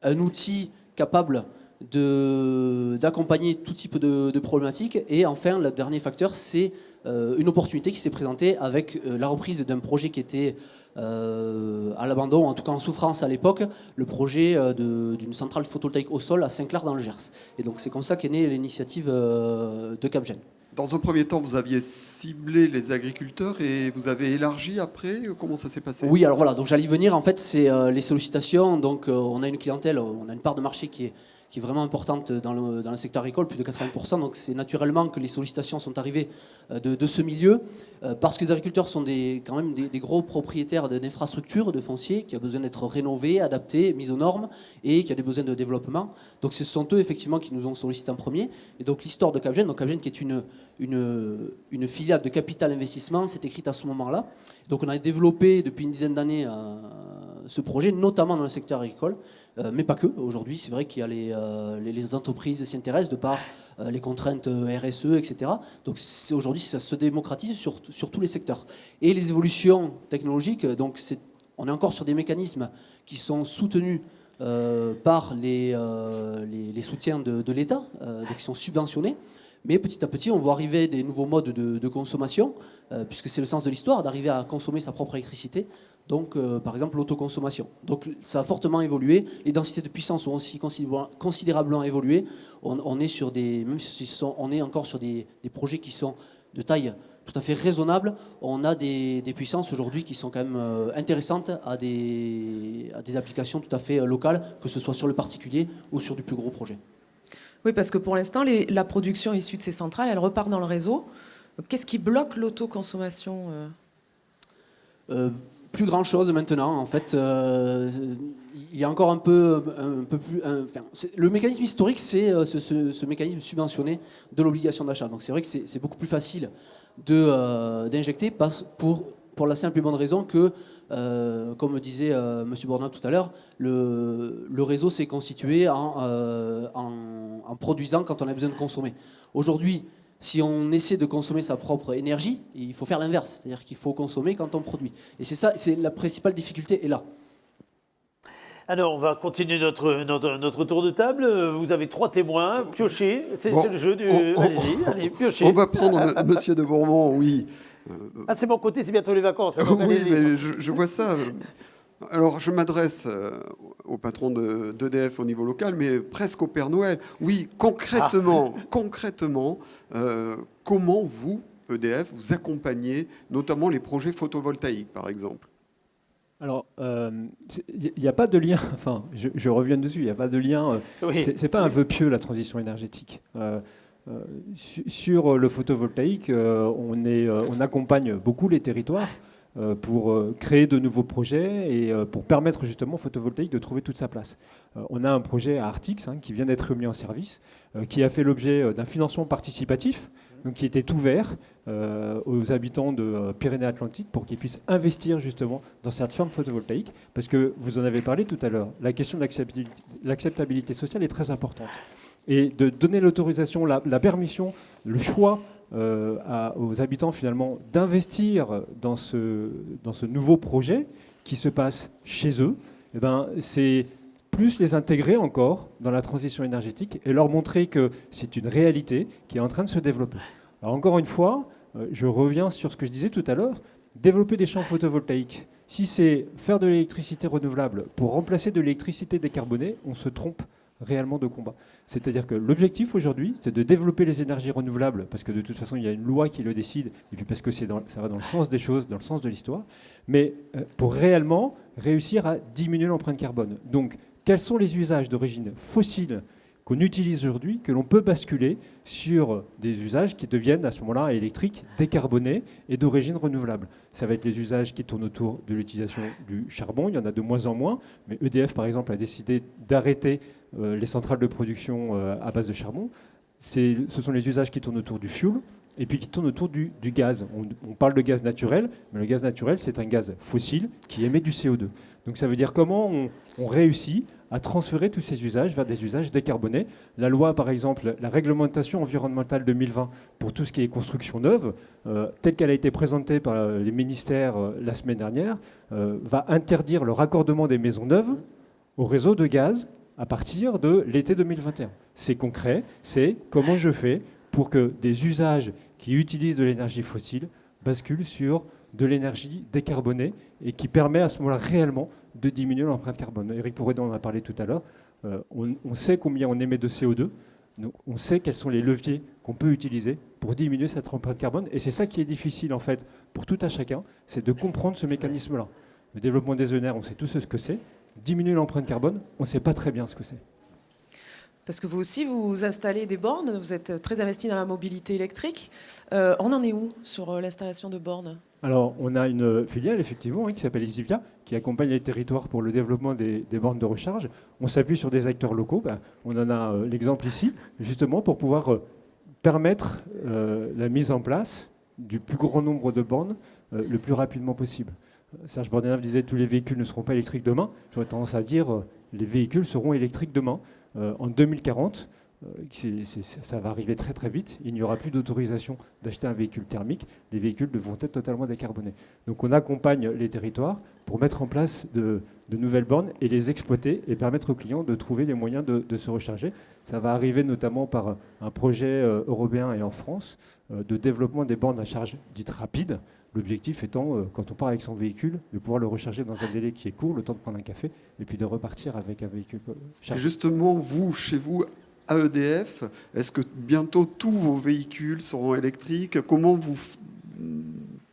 un outil capable d'accompagner tout type de problématiques. Et enfin, le dernier facteur, c'est une opportunité qui s'est présentée avec la reprise d'un projet qui était à l'abandon, en tout cas en souffrance à l'époque, le projet d'une centrale photovoltaïque au sol à Saint-Clair dans le Gers. Et donc c'est comme ça qu'est née l'initiative de Capgen. Dans un premier temps, vous aviez ciblé les agriculteurs et vous avez élargi après. Comment ça s'est passé? Oui, alors voilà, donc j'allais y venir. En fait, c'est les sollicitations. Donc on a une clientèle, on a une part de marché qui est vraiment importante dans le secteur agricole, plus de 80%. Donc c'est naturellement que les sollicitations sont arrivées de ce milieu, parce que les agriculteurs sont quand même des gros propriétaires d'infrastructures, de fonciers, qui a besoin d'être rénovés, adaptés, mis aux normes, et qui a des besoins de développement. Donc ce sont eux, effectivement, qui nous ont sollicité en premier. Et donc l'histoire de Capgen, qui est une filiale de Capital Investissement, s'est écrite à ce moment-là. Donc on a développé depuis une dizaine d'années ce projet, notamment dans le secteur agricole, mais pas que. Aujourd'hui, c'est vrai qu'il y a les entreprises s'y intéressent de par les contraintes RSE, etc. Donc aujourd'hui, ça se démocratise sur tous les secteurs. Et les évolutions technologiques, donc on est encore sur des mécanismes qui sont soutenus par les soutiens de l'État, donc qui sont subventionnés. Mais petit à petit, on voit arriver des nouveaux modes de consommation, puisque c'est le sens de l'histoire, d'arriver à consommer sa propre électricité. Donc, par exemple, l'autoconsommation. Donc, ça a fortement évolué. Les densités de puissance ont aussi considérablement évolué. On est sur on est encore sur des projets qui sont de taille tout à fait raisonnable. On a des puissances aujourd'hui qui sont quand même intéressantes à des applications tout à fait locales, que ce soit sur le particulier ou sur du plus gros projet. Oui, parce que pour l'instant, la production issue de ces centrales, elle repart dans le réseau. Qu'est-ce qui bloque l'autoconsommation Plus grand-chose maintenant. En fait, il y a encore un peu plus... le mécanisme historique, c'est ce mécanisme subventionné de l'obligation d'achat. Donc c'est vrai que c'est beaucoup plus facile d'injecter pour la simple et bonne raison que, comme disait M. Bourdin tout à l'heure, le réseau s'est constitué en produisant quand on a besoin de consommer. Aujourd'hui, si on essaie de consommer sa propre énergie, il faut faire l'inverse, c'est-à-dire qu'il faut consommer quand on produit. Et c'est la principale difficulté est là. Alors, on va continuer notre tour de table. Vous avez 3 témoins. Piochez, c'est le jeu du... Allez, piochez. On va prendre Monsieur de Bourmont, oui. Ah, c'est mon côté, c'est bientôt les vacances. Oui, mais je vois ça. Alors, je m'adresse au patron d'EDF au niveau local, mais presque au Père Noël. Oui, concrètement, comment vous, EDF, vous accompagnez notamment les projets photovoltaïques, par exemple? Alors, il n'y a pas de lien, enfin, je reviens dessus, il n'y a pas de lien, Oui. c'est pas un vœu pieux, la transition énergétique. Sur le photovoltaïque, on accompagne beaucoup les territoires pour créer de nouveaux projets et pour permettre justement au photovoltaïque de trouver toute sa place. On a un projet à Artix qui vient d'être mis en service, qui a fait l'objet d'un financement participatif, donc qui était ouvert aux habitants de Pyrénées-Atlantiques pour qu'ils puissent investir justement dans cette ferme photovoltaïque, parce que vous en avez parlé tout à l'heure, la question de l'acceptabilité sociale est très importante. Et de donner l'autorisation, la permission, le choix aux habitants finalement d'investir dans ce nouveau projet qui se passe chez eux, eh ben, c'est plus les intégrer encore dans la transition énergétique et leur montrer que c'est une réalité qui est en train de se développer. Alors encore une fois, je reviens sur ce que je disais tout à l'heure, développer des champs photovoltaïques. Si c'est faire de l'électricité renouvelable pour remplacer de l'électricité décarbonée, on se trompe réellement de combat. C'est-à-dire que l'objectif aujourd'hui, c'est de développer les énergies renouvelables, parce que de toute façon, il y a une loi qui le décide, et puis parce que ça va dans le sens des choses, dans le sens de l'histoire, mais pour réellement réussir à diminuer l'empreinte carbone. Donc, quels sont les usages d'origine fossile qu'on utilise aujourd'hui, que l'on peut basculer sur des usages qui deviennent à ce moment-là électriques, décarbonés et d'origine renouvelable. Ça va être les usages qui tournent autour de l'utilisation du charbon, il y en a de moins en moins, mais EDF par exemple a décidé d'arrêter les centrales de production à base de charbon. Ce sont les usages qui tournent autour du fuel et puis qui tournent autour du gaz. On parle de gaz naturel, mais le gaz naturel c'est un gaz fossile qui émet du CO2. Donc ça veut dire comment on réussit à transférer tous ces usages vers des usages décarbonés. La loi, par exemple, la réglementation environnementale 2020 pour tout ce qui est construction neuve, telle qu'elle a été présentée par les ministères la semaine dernière, va interdire le raccordement des maisons neuves au réseau de gaz à partir de l'été 2021. C'est concret, c'est comment je fais pour que des usages qui utilisent de l'énergie fossile basculent sur de l'énergie décarbonée et qui permet à ce moment-là réellement de diminuer l'empreinte carbone. Éric Pourredon en a parlé tout à l'heure. On sait combien on émet de CO2. Donc on sait quels sont les leviers qu'on peut utiliser pour diminuer cette empreinte carbone. Et c'est ça qui est difficile en fait pour tout un chacun, c'est de comprendre ce mécanisme-là. Le développement des ENR, on sait tous ce que c'est. Diminuer l'empreinte carbone, on ne sait pas très bien ce que c'est. Parce que vous aussi, vous installez des bornes, vous êtes très investi dans la mobilité électrique. On en est où sur l'installation de bornes ? Alors, on a une filiale, effectivement, qui s'appelle Exivia, qui accompagne les territoires pour le développement des bornes de recharge. On s'appuie sur des acteurs locaux. On en a l'exemple ici, justement, pour pouvoir permettre la mise en place du plus grand nombre de bornes le plus rapidement possible. Serge Bordenave disait que tous les véhicules ne seront pas électriques demain. J'aurais tendance à dire les véhicules seront électriques demain. En 2040, ça va arriver très très vite. Il n'y aura plus d'autorisation d'acheter un véhicule thermique. Les véhicules devront être totalement décarbonés. Donc on accompagne les territoires pour mettre en place de nouvelles bornes et les exploiter et permettre aux clients de trouver les moyens de se recharger. Ça va arriver notamment par un projet européen et en France de développement des bornes à charge dites rapides. L'objectif étant, quand on part avec son véhicule, de pouvoir le recharger dans un délai qui est court, le temps de prendre un café, et puis de repartir avec un véhicule chargé. Justement, vous, chez vous, à EDF, est-ce que bientôt tous vos véhicules seront électriques ? Comment vous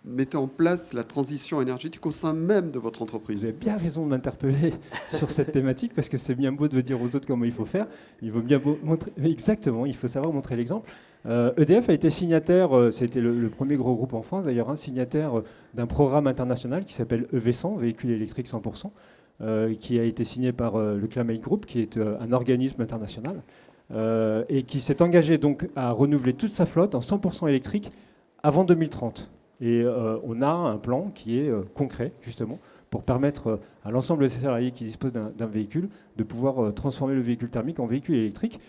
mettez en place la transition énergétique au sein même de votre entreprise ? Vous avez bien raison de m'interpeller sur cette thématique, parce que c'est bien beau de dire aux autres comment il faut faire. Il faut bien montrer. Exactement, il faut savoir montrer l'exemple. EDF a été signataire, c'était le premier gros groupe en France d'ailleurs, signataire d'un programme international qui s'appelle EV100, Véhicules électriques 100%, qui a été signé par le Climate Group, qui est un organisme international, et qui s'est engagé donc à renouveler toute sa flotte en 100% électrique avant 2030. Et on a un plan qui est concret, justement, pour permettre à l'ensemble des salariés qui disposent d'un véhicule de pouvoir transformer le véhicule thermique en véhicule électrique.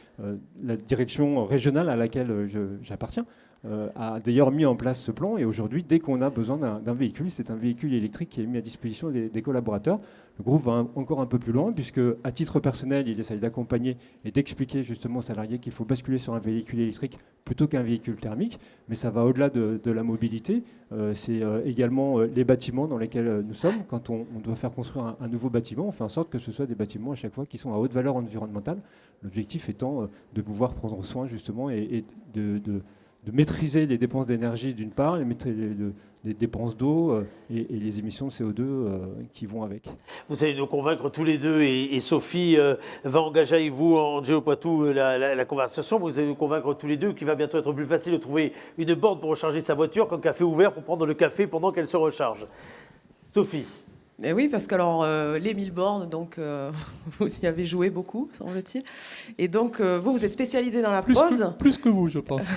La direction régionale à laquelle j'appartiens a d'ailleurs mis en place ce plan, et aujourd'hui, dès qu'on a besoin d'un véhicule, c'est un véhicule électrique qui est mis à disposition des collaborateurs. Le groupe va encore un peu plus loin, puisque à titre personnel, il essaye d'accompagner et d'expliquer justement aux salariés qu'il faut basculer sur un véhicule électrique plutôt qu'un véhicule thermique, mais ça va au-delà de la mobilité. C'est également les bâtiments dans lesquels nous sommes. Quand on doit faire construire un nouveau bâtiment, on fait en sorte que ce soit des bâtiments à chaque fois qui sont à haute valeur environnementale. L'objectif étant de pouvoir prendre soin justement et de maîtriser les dépenses d'énergie d'une part, les dépenses d'eau et les émissions de CO2 qui vont avec. Vous allez nous convaincre tous les deux, et Sophie va engager avec vous en Géopoitou la conversation. Vous allez nous convaincre tous les deux qu'il va bientôt être plus facile de trouver une borne pour recharger sa voiture qu'un café ouvert pour prendre le café pendant qu'elle se recharge. Sophie. Eh oui, parce que alors, les 1000 bornes, donc, vous y avez joué beaucoup, semble-t-il. Et donc, vous êtes spécialisé dans la pause. Plus que vous, je pense.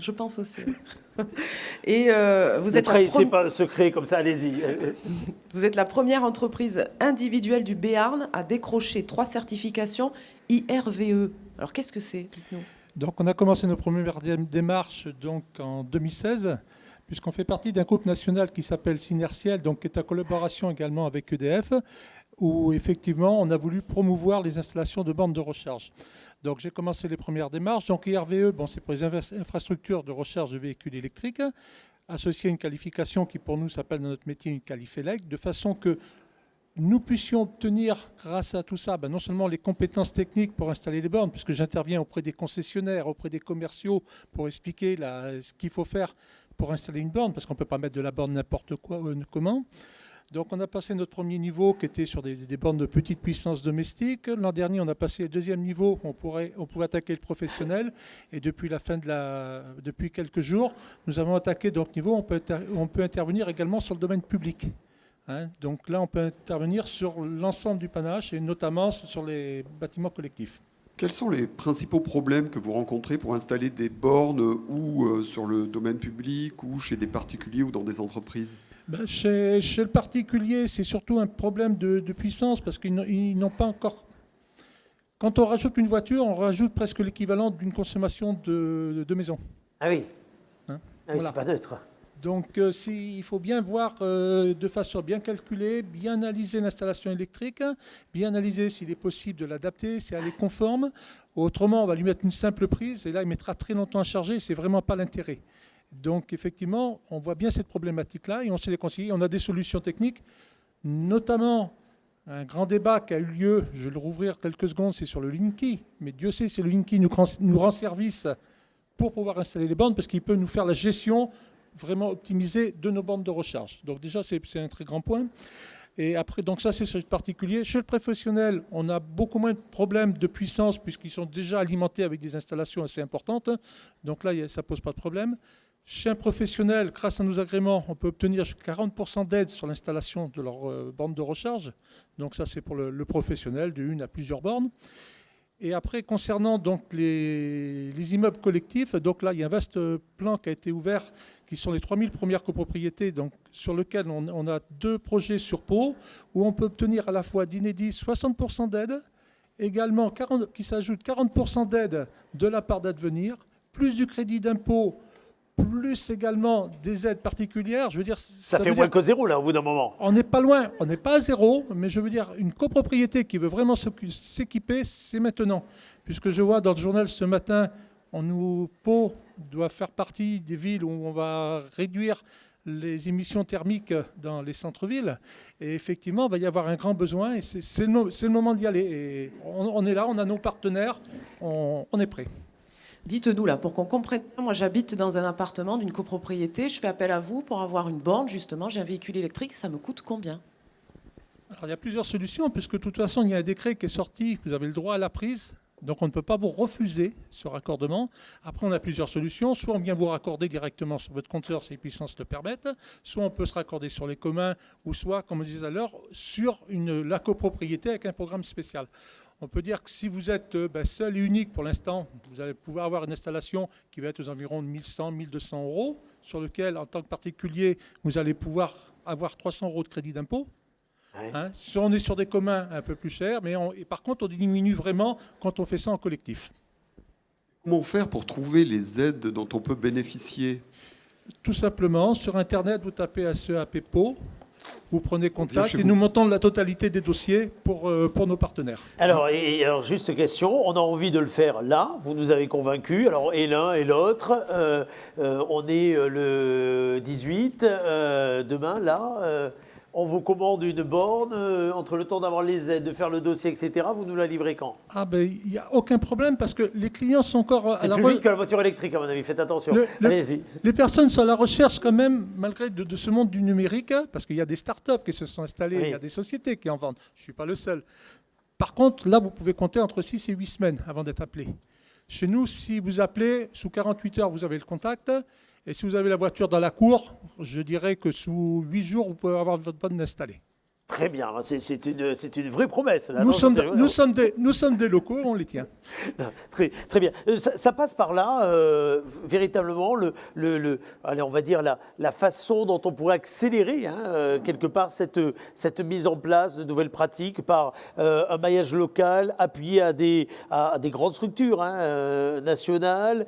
Je pense aussi. Et vous êtes trahissez pas le secret comme ça, allez-y. Vous êtes la première entreprise individuelle du Béarn à décrocher 3 certifications IRVE. Alors, qu'est-ce que c'est? Dites-nous. Donc, on a commencé nos premières démarches donc, en 2016. Puisqu'on fait partie d'un groupe national qui s'appelle Synertiel, donc qui est en collaboration également avec EDF, où effectivement on a voulu promouvoir les installations de bornes de recharge. Donc j'ai commencé les premières démarches. Donc IRVE, c'est pour les infrastructures de recharge de véhicules électriques, associé à une qualification qui pour nous s'appelle dans notre métier une qualifélec, de façon que nous puissions obtenir, grâce à tout ça, non seulement les compétences techniques pour installer les bornes, puisque j'interviens auprès des concessionnaires, auprès des commerciaux, pour expliquer ce qu'il faut faire pour installer une borne, parce qu'on ne peut pas mettre de la borne n'importe quoi, comment. Donc on a passé notre premier niveau qui était sur des bornes de petite puissance domestique. L'an dernier, on a passé le deuxième niveau, on pouvait attaquer le professionnel. Et depuis depuis quelques jours, nous avons attaqué donc niveau, on peut intervenir également sur le domaine public. Donc là, on peut intervenir sur l'ensemble du panache et notamment sur les bâtiments collectifs. Quels sont les principaux problèmes que vous rencontrez pour installer des bornes ou sur le domaine public ou chez des particuliers ou dans des entreprises? Chez le particulier, c'est surtout un problème de puissance parce qu'ils n'ont pas encore... Quand on rajoute une voiture, on rajoute presque l'équivalent d'une consommation de maison. Ah oui, Voilà. C'est pas neutre. Donc il faut bien voir de façon bien calculée, bien analyser l'installation électrique, bien analyser s'il est possible de l'adapter, si elle est conforme. Autrement, on va lui mettre une simple prise et là, il mettra très longtemps à charger et ce n'est vraiment pas l'intérêt. Donc effectivement, on voit bien cette problématique-là et on sait les conseiller. On a des solutions techniques, notamment un grand débat qui a eu lieu, je vais le rouvrir quelques secondes, c'est sur le Linky. Mais Dieu sait si le Linky nous rend service pour pouvoir installer les bornes parce qu'il peut nous faire la gestion vraiment optimisée de nos bornes de recharge. Donc déjà, c'est un très grand point. Et après, donc ça, c'est chez le particulier. Chez le professionnel, on a beaucoup moins de problèmes de puissance puisqu'ils sont déjà alimentés avec des installations assez importantes. Donc là, ça ne pose pas de problème. Chez un professionnel, grâce à nos agréments, on peut obtenir jusqu'à 40% d'aide sur l'installation de leur borne de recharge. Donc ça, c'est pour le professionnel, de une à plusieurs bornes. Et après, concernant donc les immeubles collectifs, donc là, il y a un vaste plan qui a été ouvert, qui sont les 3000 premières copropriétés, donc, sur lesquelles on a 2 projets sur Pau, où on peut obtenir à la fois d'inédit 60% d'aide, également qui s'ajoute 40% d'aide de la part d'Advenir, plus du crédit d'impôt, plus également des aides particulières. Je veux dire, ça fait moins que zéro, là, au bout d'un moment. On n'est pas loin, on n'est pas à zéro, mais je veux dire, une copropriété qui veut vraiment s'équiper, c'est maintenant. Puisque je vois dans le journal ce matin, Pau doit faire partie des villes où on va réduire les émissions thermiques dans les centres-villes. Et effectivement, il va y avoir un grand besoin et c'est le moment d'y aller. Et on est là, on a nos partenaires, on est prêts. Dites-nous là, pour qu'on comprenne. Moi, j'habite dans un appartement d'une copropriété. Je fais appel à vous pour avoir une borne, justement. J'ai un véhicule électrique. Ça me coûte combien? Alors, il y a plusieurs solutions, puisque de toute façon, il y a un décret qui est sorti. Vous avez le droit à la prise. Donc, on ne peut pas vous refuser ce raccordement. Après, on a plusieurs solutions. Soit on vient vous raccorder directement sur votre compteur si les puissances le permettent. Soit on peut se raccorder sur les communs. Ou soit, comme je disais à l'heure, sur la copropriété avec un programme spécial. On peut dire que si vous êtes seul et unique pour l'instant, vous allez pouvoir avoir une installation qui va être aux environs de 1100, 1200 €, sur lequel, en tant que particulier, vous allez pouvoir avoir 300 € de crédit d'impôt. Ouais. Si on est sur des communs un peu plus chers, mais par contre, on diminue vraiment quand on fait ça en collectif. Comment faire pour trouver les aides dont on peut bénéficier? Tout simplement, sur Internet, vous tapez SEAP Pau. Vous prenez contact et nous montons la totalité des dossiers pour nos partenaires. Alors, juste question, on a envie de le faire là, vous nous avez convaincus, alors et l'un et l'autre, on est le 18, demain là, On vous commande une borne, entre le temps d'avoir les aides, de faire le dossier, etc. Vous nous la livrez quand? Ah ben, il n'y a aucun problème parce que les clients sont encore... C'est plus vite que la voiture électrique, à mon avis. Faites attention. Allez-y. Les personnes sont à la recherche quand même, malgré de ce monde du numérique, parce qu'il y a des startups qui se sont installées, il y a des sociétés qui en vendent. Je ne suis pas le seul. Par contre, là, vous pouvez compter entre 6 et 8 semaines avant d'être appelé. Chez nous, si vous appelez, sous 48 heures, vous avez le contact. Et si vous avez la voiture dans la cour, je dirais que sous 8 jours, vous pouvez avoir votre borne installée. Très bien, c'est une vraie promesse. Là. Nous sommes des locaux, on les tient. Très, très bien. Ça passe par là, véritablement, allez, on va dire la façon dont on pourrait accélérer quelque part cette mise en place de nouvelles pratiques par un maillage local appuyé à des grandes structures nationales,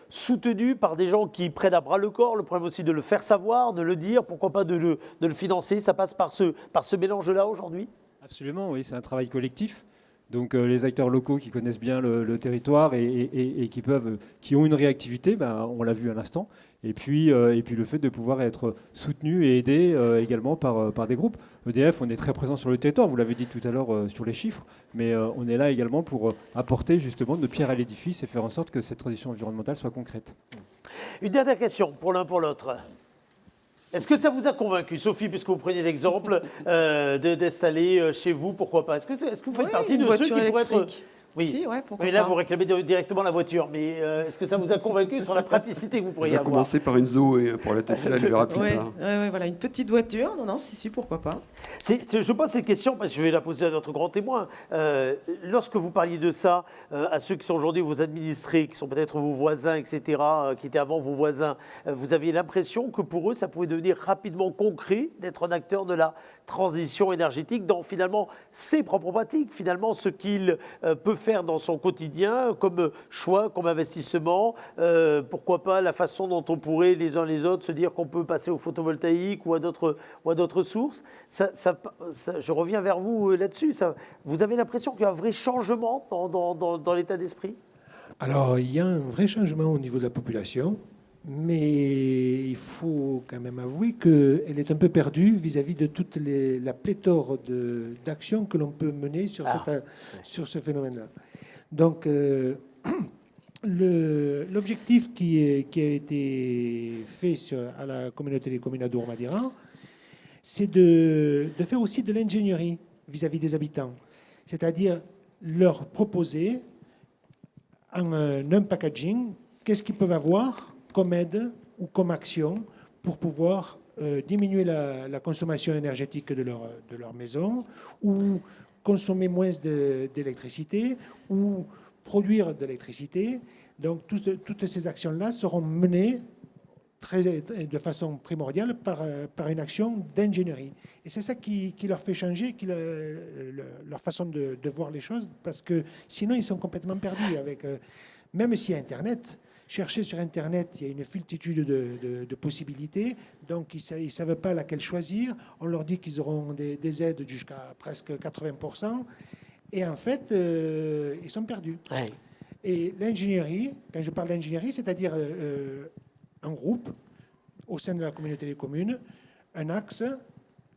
soutenu par des gens qui prennent à bras le corps. Le problème aussi de le faire savoir, de le dire, pourquoi pas de le financer. Ça passe par ce mélange-là aujourd'hui? Absolument, oui, c'est un travail collectif. Donc les acteurs locaux qui connaissent bien le territoire et qui ont une réactivité, on l'a vu à l'instant. Et puis le fait de pouvoir être soutenu et aidé également par des groupes. EDF, on est très présent sur le territoire, vous l'avez dit tout à l'heure sur les chiffres, mais on est là également pour apporter justement notre pierre à l'édifice et faire en sorte que cette transition environnementale soit concrète. Une dernière question pour l'un pour l'autre. Est-ce que ça vous a convaincu, Sophie, puisque vous preniez l'exemple d'installer chez vous, pourquoi pas? Est-ce que vous faites partie de ceux qui pourraient être... Oui, si, ouais, pourquoi mais là, pas. vous réclamez directement la voiture. Mais est-ce que ça vous a convaincu sur la praticité que vous pourriez On va avoir? commencer par une Zoé pour la tester, elle verra plus tard. Ouais, voilà, une petite voiture. Non, si, pourquoi pas. Je pose cette question parce que je vais la poser à notre grand témoin. Lorsque vous parliez de ça à ceux qui sont aujourd'hui vos administrés, qui sont peut-être vos voisins, etc., qui étaient avant vos voisins, vous aviez l'impression que pour eux, ça pouvait devenir rapidement concret d'être un acteur de la transition énergétique dans finalement ses propres pratiques, finalement ce qu'il peut faire dans son quotidien comme choix, comme investissement, pourquoi pas la façon dont on pourrait les uns les autres se dire qu'on peut passer au photovoltaïque ou à d'autres sources. Je reviens vers vous là-dessus. Vous avez l'impression qu'il y a un vrai changement dans l'état d'esprit? Alors, il y a un vrai changement au niveau de la population, mais il faut quand même avouer qu'elle est un peu perdue vis-à-vis de toute la pléthore d'actions que l'on peut mener sur ce phénomène-là. Donc, l'objectif qui a été fait à la communauté des communes Adour-Madiran, c'est de faire aussi de l'ingénierie vis-à-vis des habitants. C'est-à-dire leur proposer un packaging, qu'est-ce qu'ils peuvent avoir comme aide ou comme action pour pouvoir diminuer la consommation énergétique de leur maison ou consommer moins d'électricité ou produire de l'électricité. Donc toutes ces actions-là seront menées de façon primordiale par une action d'ingénierie. Et c'est ça qui leur fait changer leur façon de voir les choses, parce que sinon ils sont complètement perdus. Même si Internet, chercher sur Internet, il y a une multitude de possibilités, donc ils ne savent pas laquelle choisir. On leur dit qu'ils auront des aides jusqu'à presque 80%, et en fait, ils sont perdus. Ouais. Et l'ingénierie, quand je parle d'ingénierie, c'est-à-dire un groupe au sein de la communauté des communes, un axe,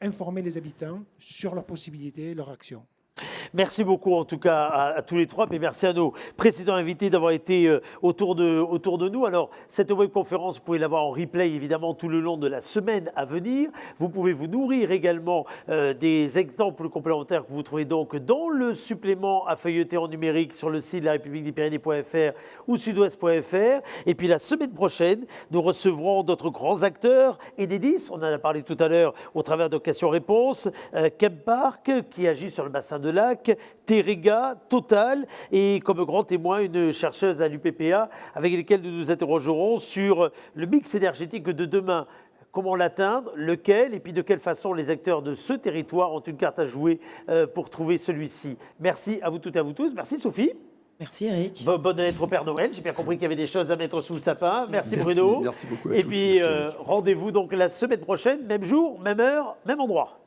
informer les habitants sur leurs possibilités, leurs actions. Merci beaucoup en tout cas à tous les trois, et merci à nos précédents invités d'avoir été autour de nous. Alors cette webconférence, vous pouvez l'avoir en replay évidemment tout le long de la semaine à venir. Vous pouvez vous nourrir également des exemples complémentaires que vous trouvez donc dans le supplément à feuilleter en numérique sur le site de la République des Pyrénées.fr ou sud-ouest.fr. Et puis la semaine prochaine, nous recevrons d'autres grands acteurs Enedis, on en a parlé tout à l'heure au travers de questions-réponses, Chempark qui agit sur le bassin de Lac, Terega, Total et comme grand témoin une chercheuse à l'UPPA avec laquelle nous nous interrogerons sur le mix énergétique de demain. Comment l'atteindre, lequel et puis de quelle façon les acteurs de ce territoire ont une carte à jouer pour trouver celui-ci. Merci à vous toutes et à vous tous. Merci Sophie. Merci Eric. Bonne lettre au Père Noël. J'ai bien compris qu'il y avait des choses à mettre sous le sapin. Merci Bruno. Merci beaucoup à et tous. puis rendez-vous donc la semaine prochaine, même jour, même heure, même endroit.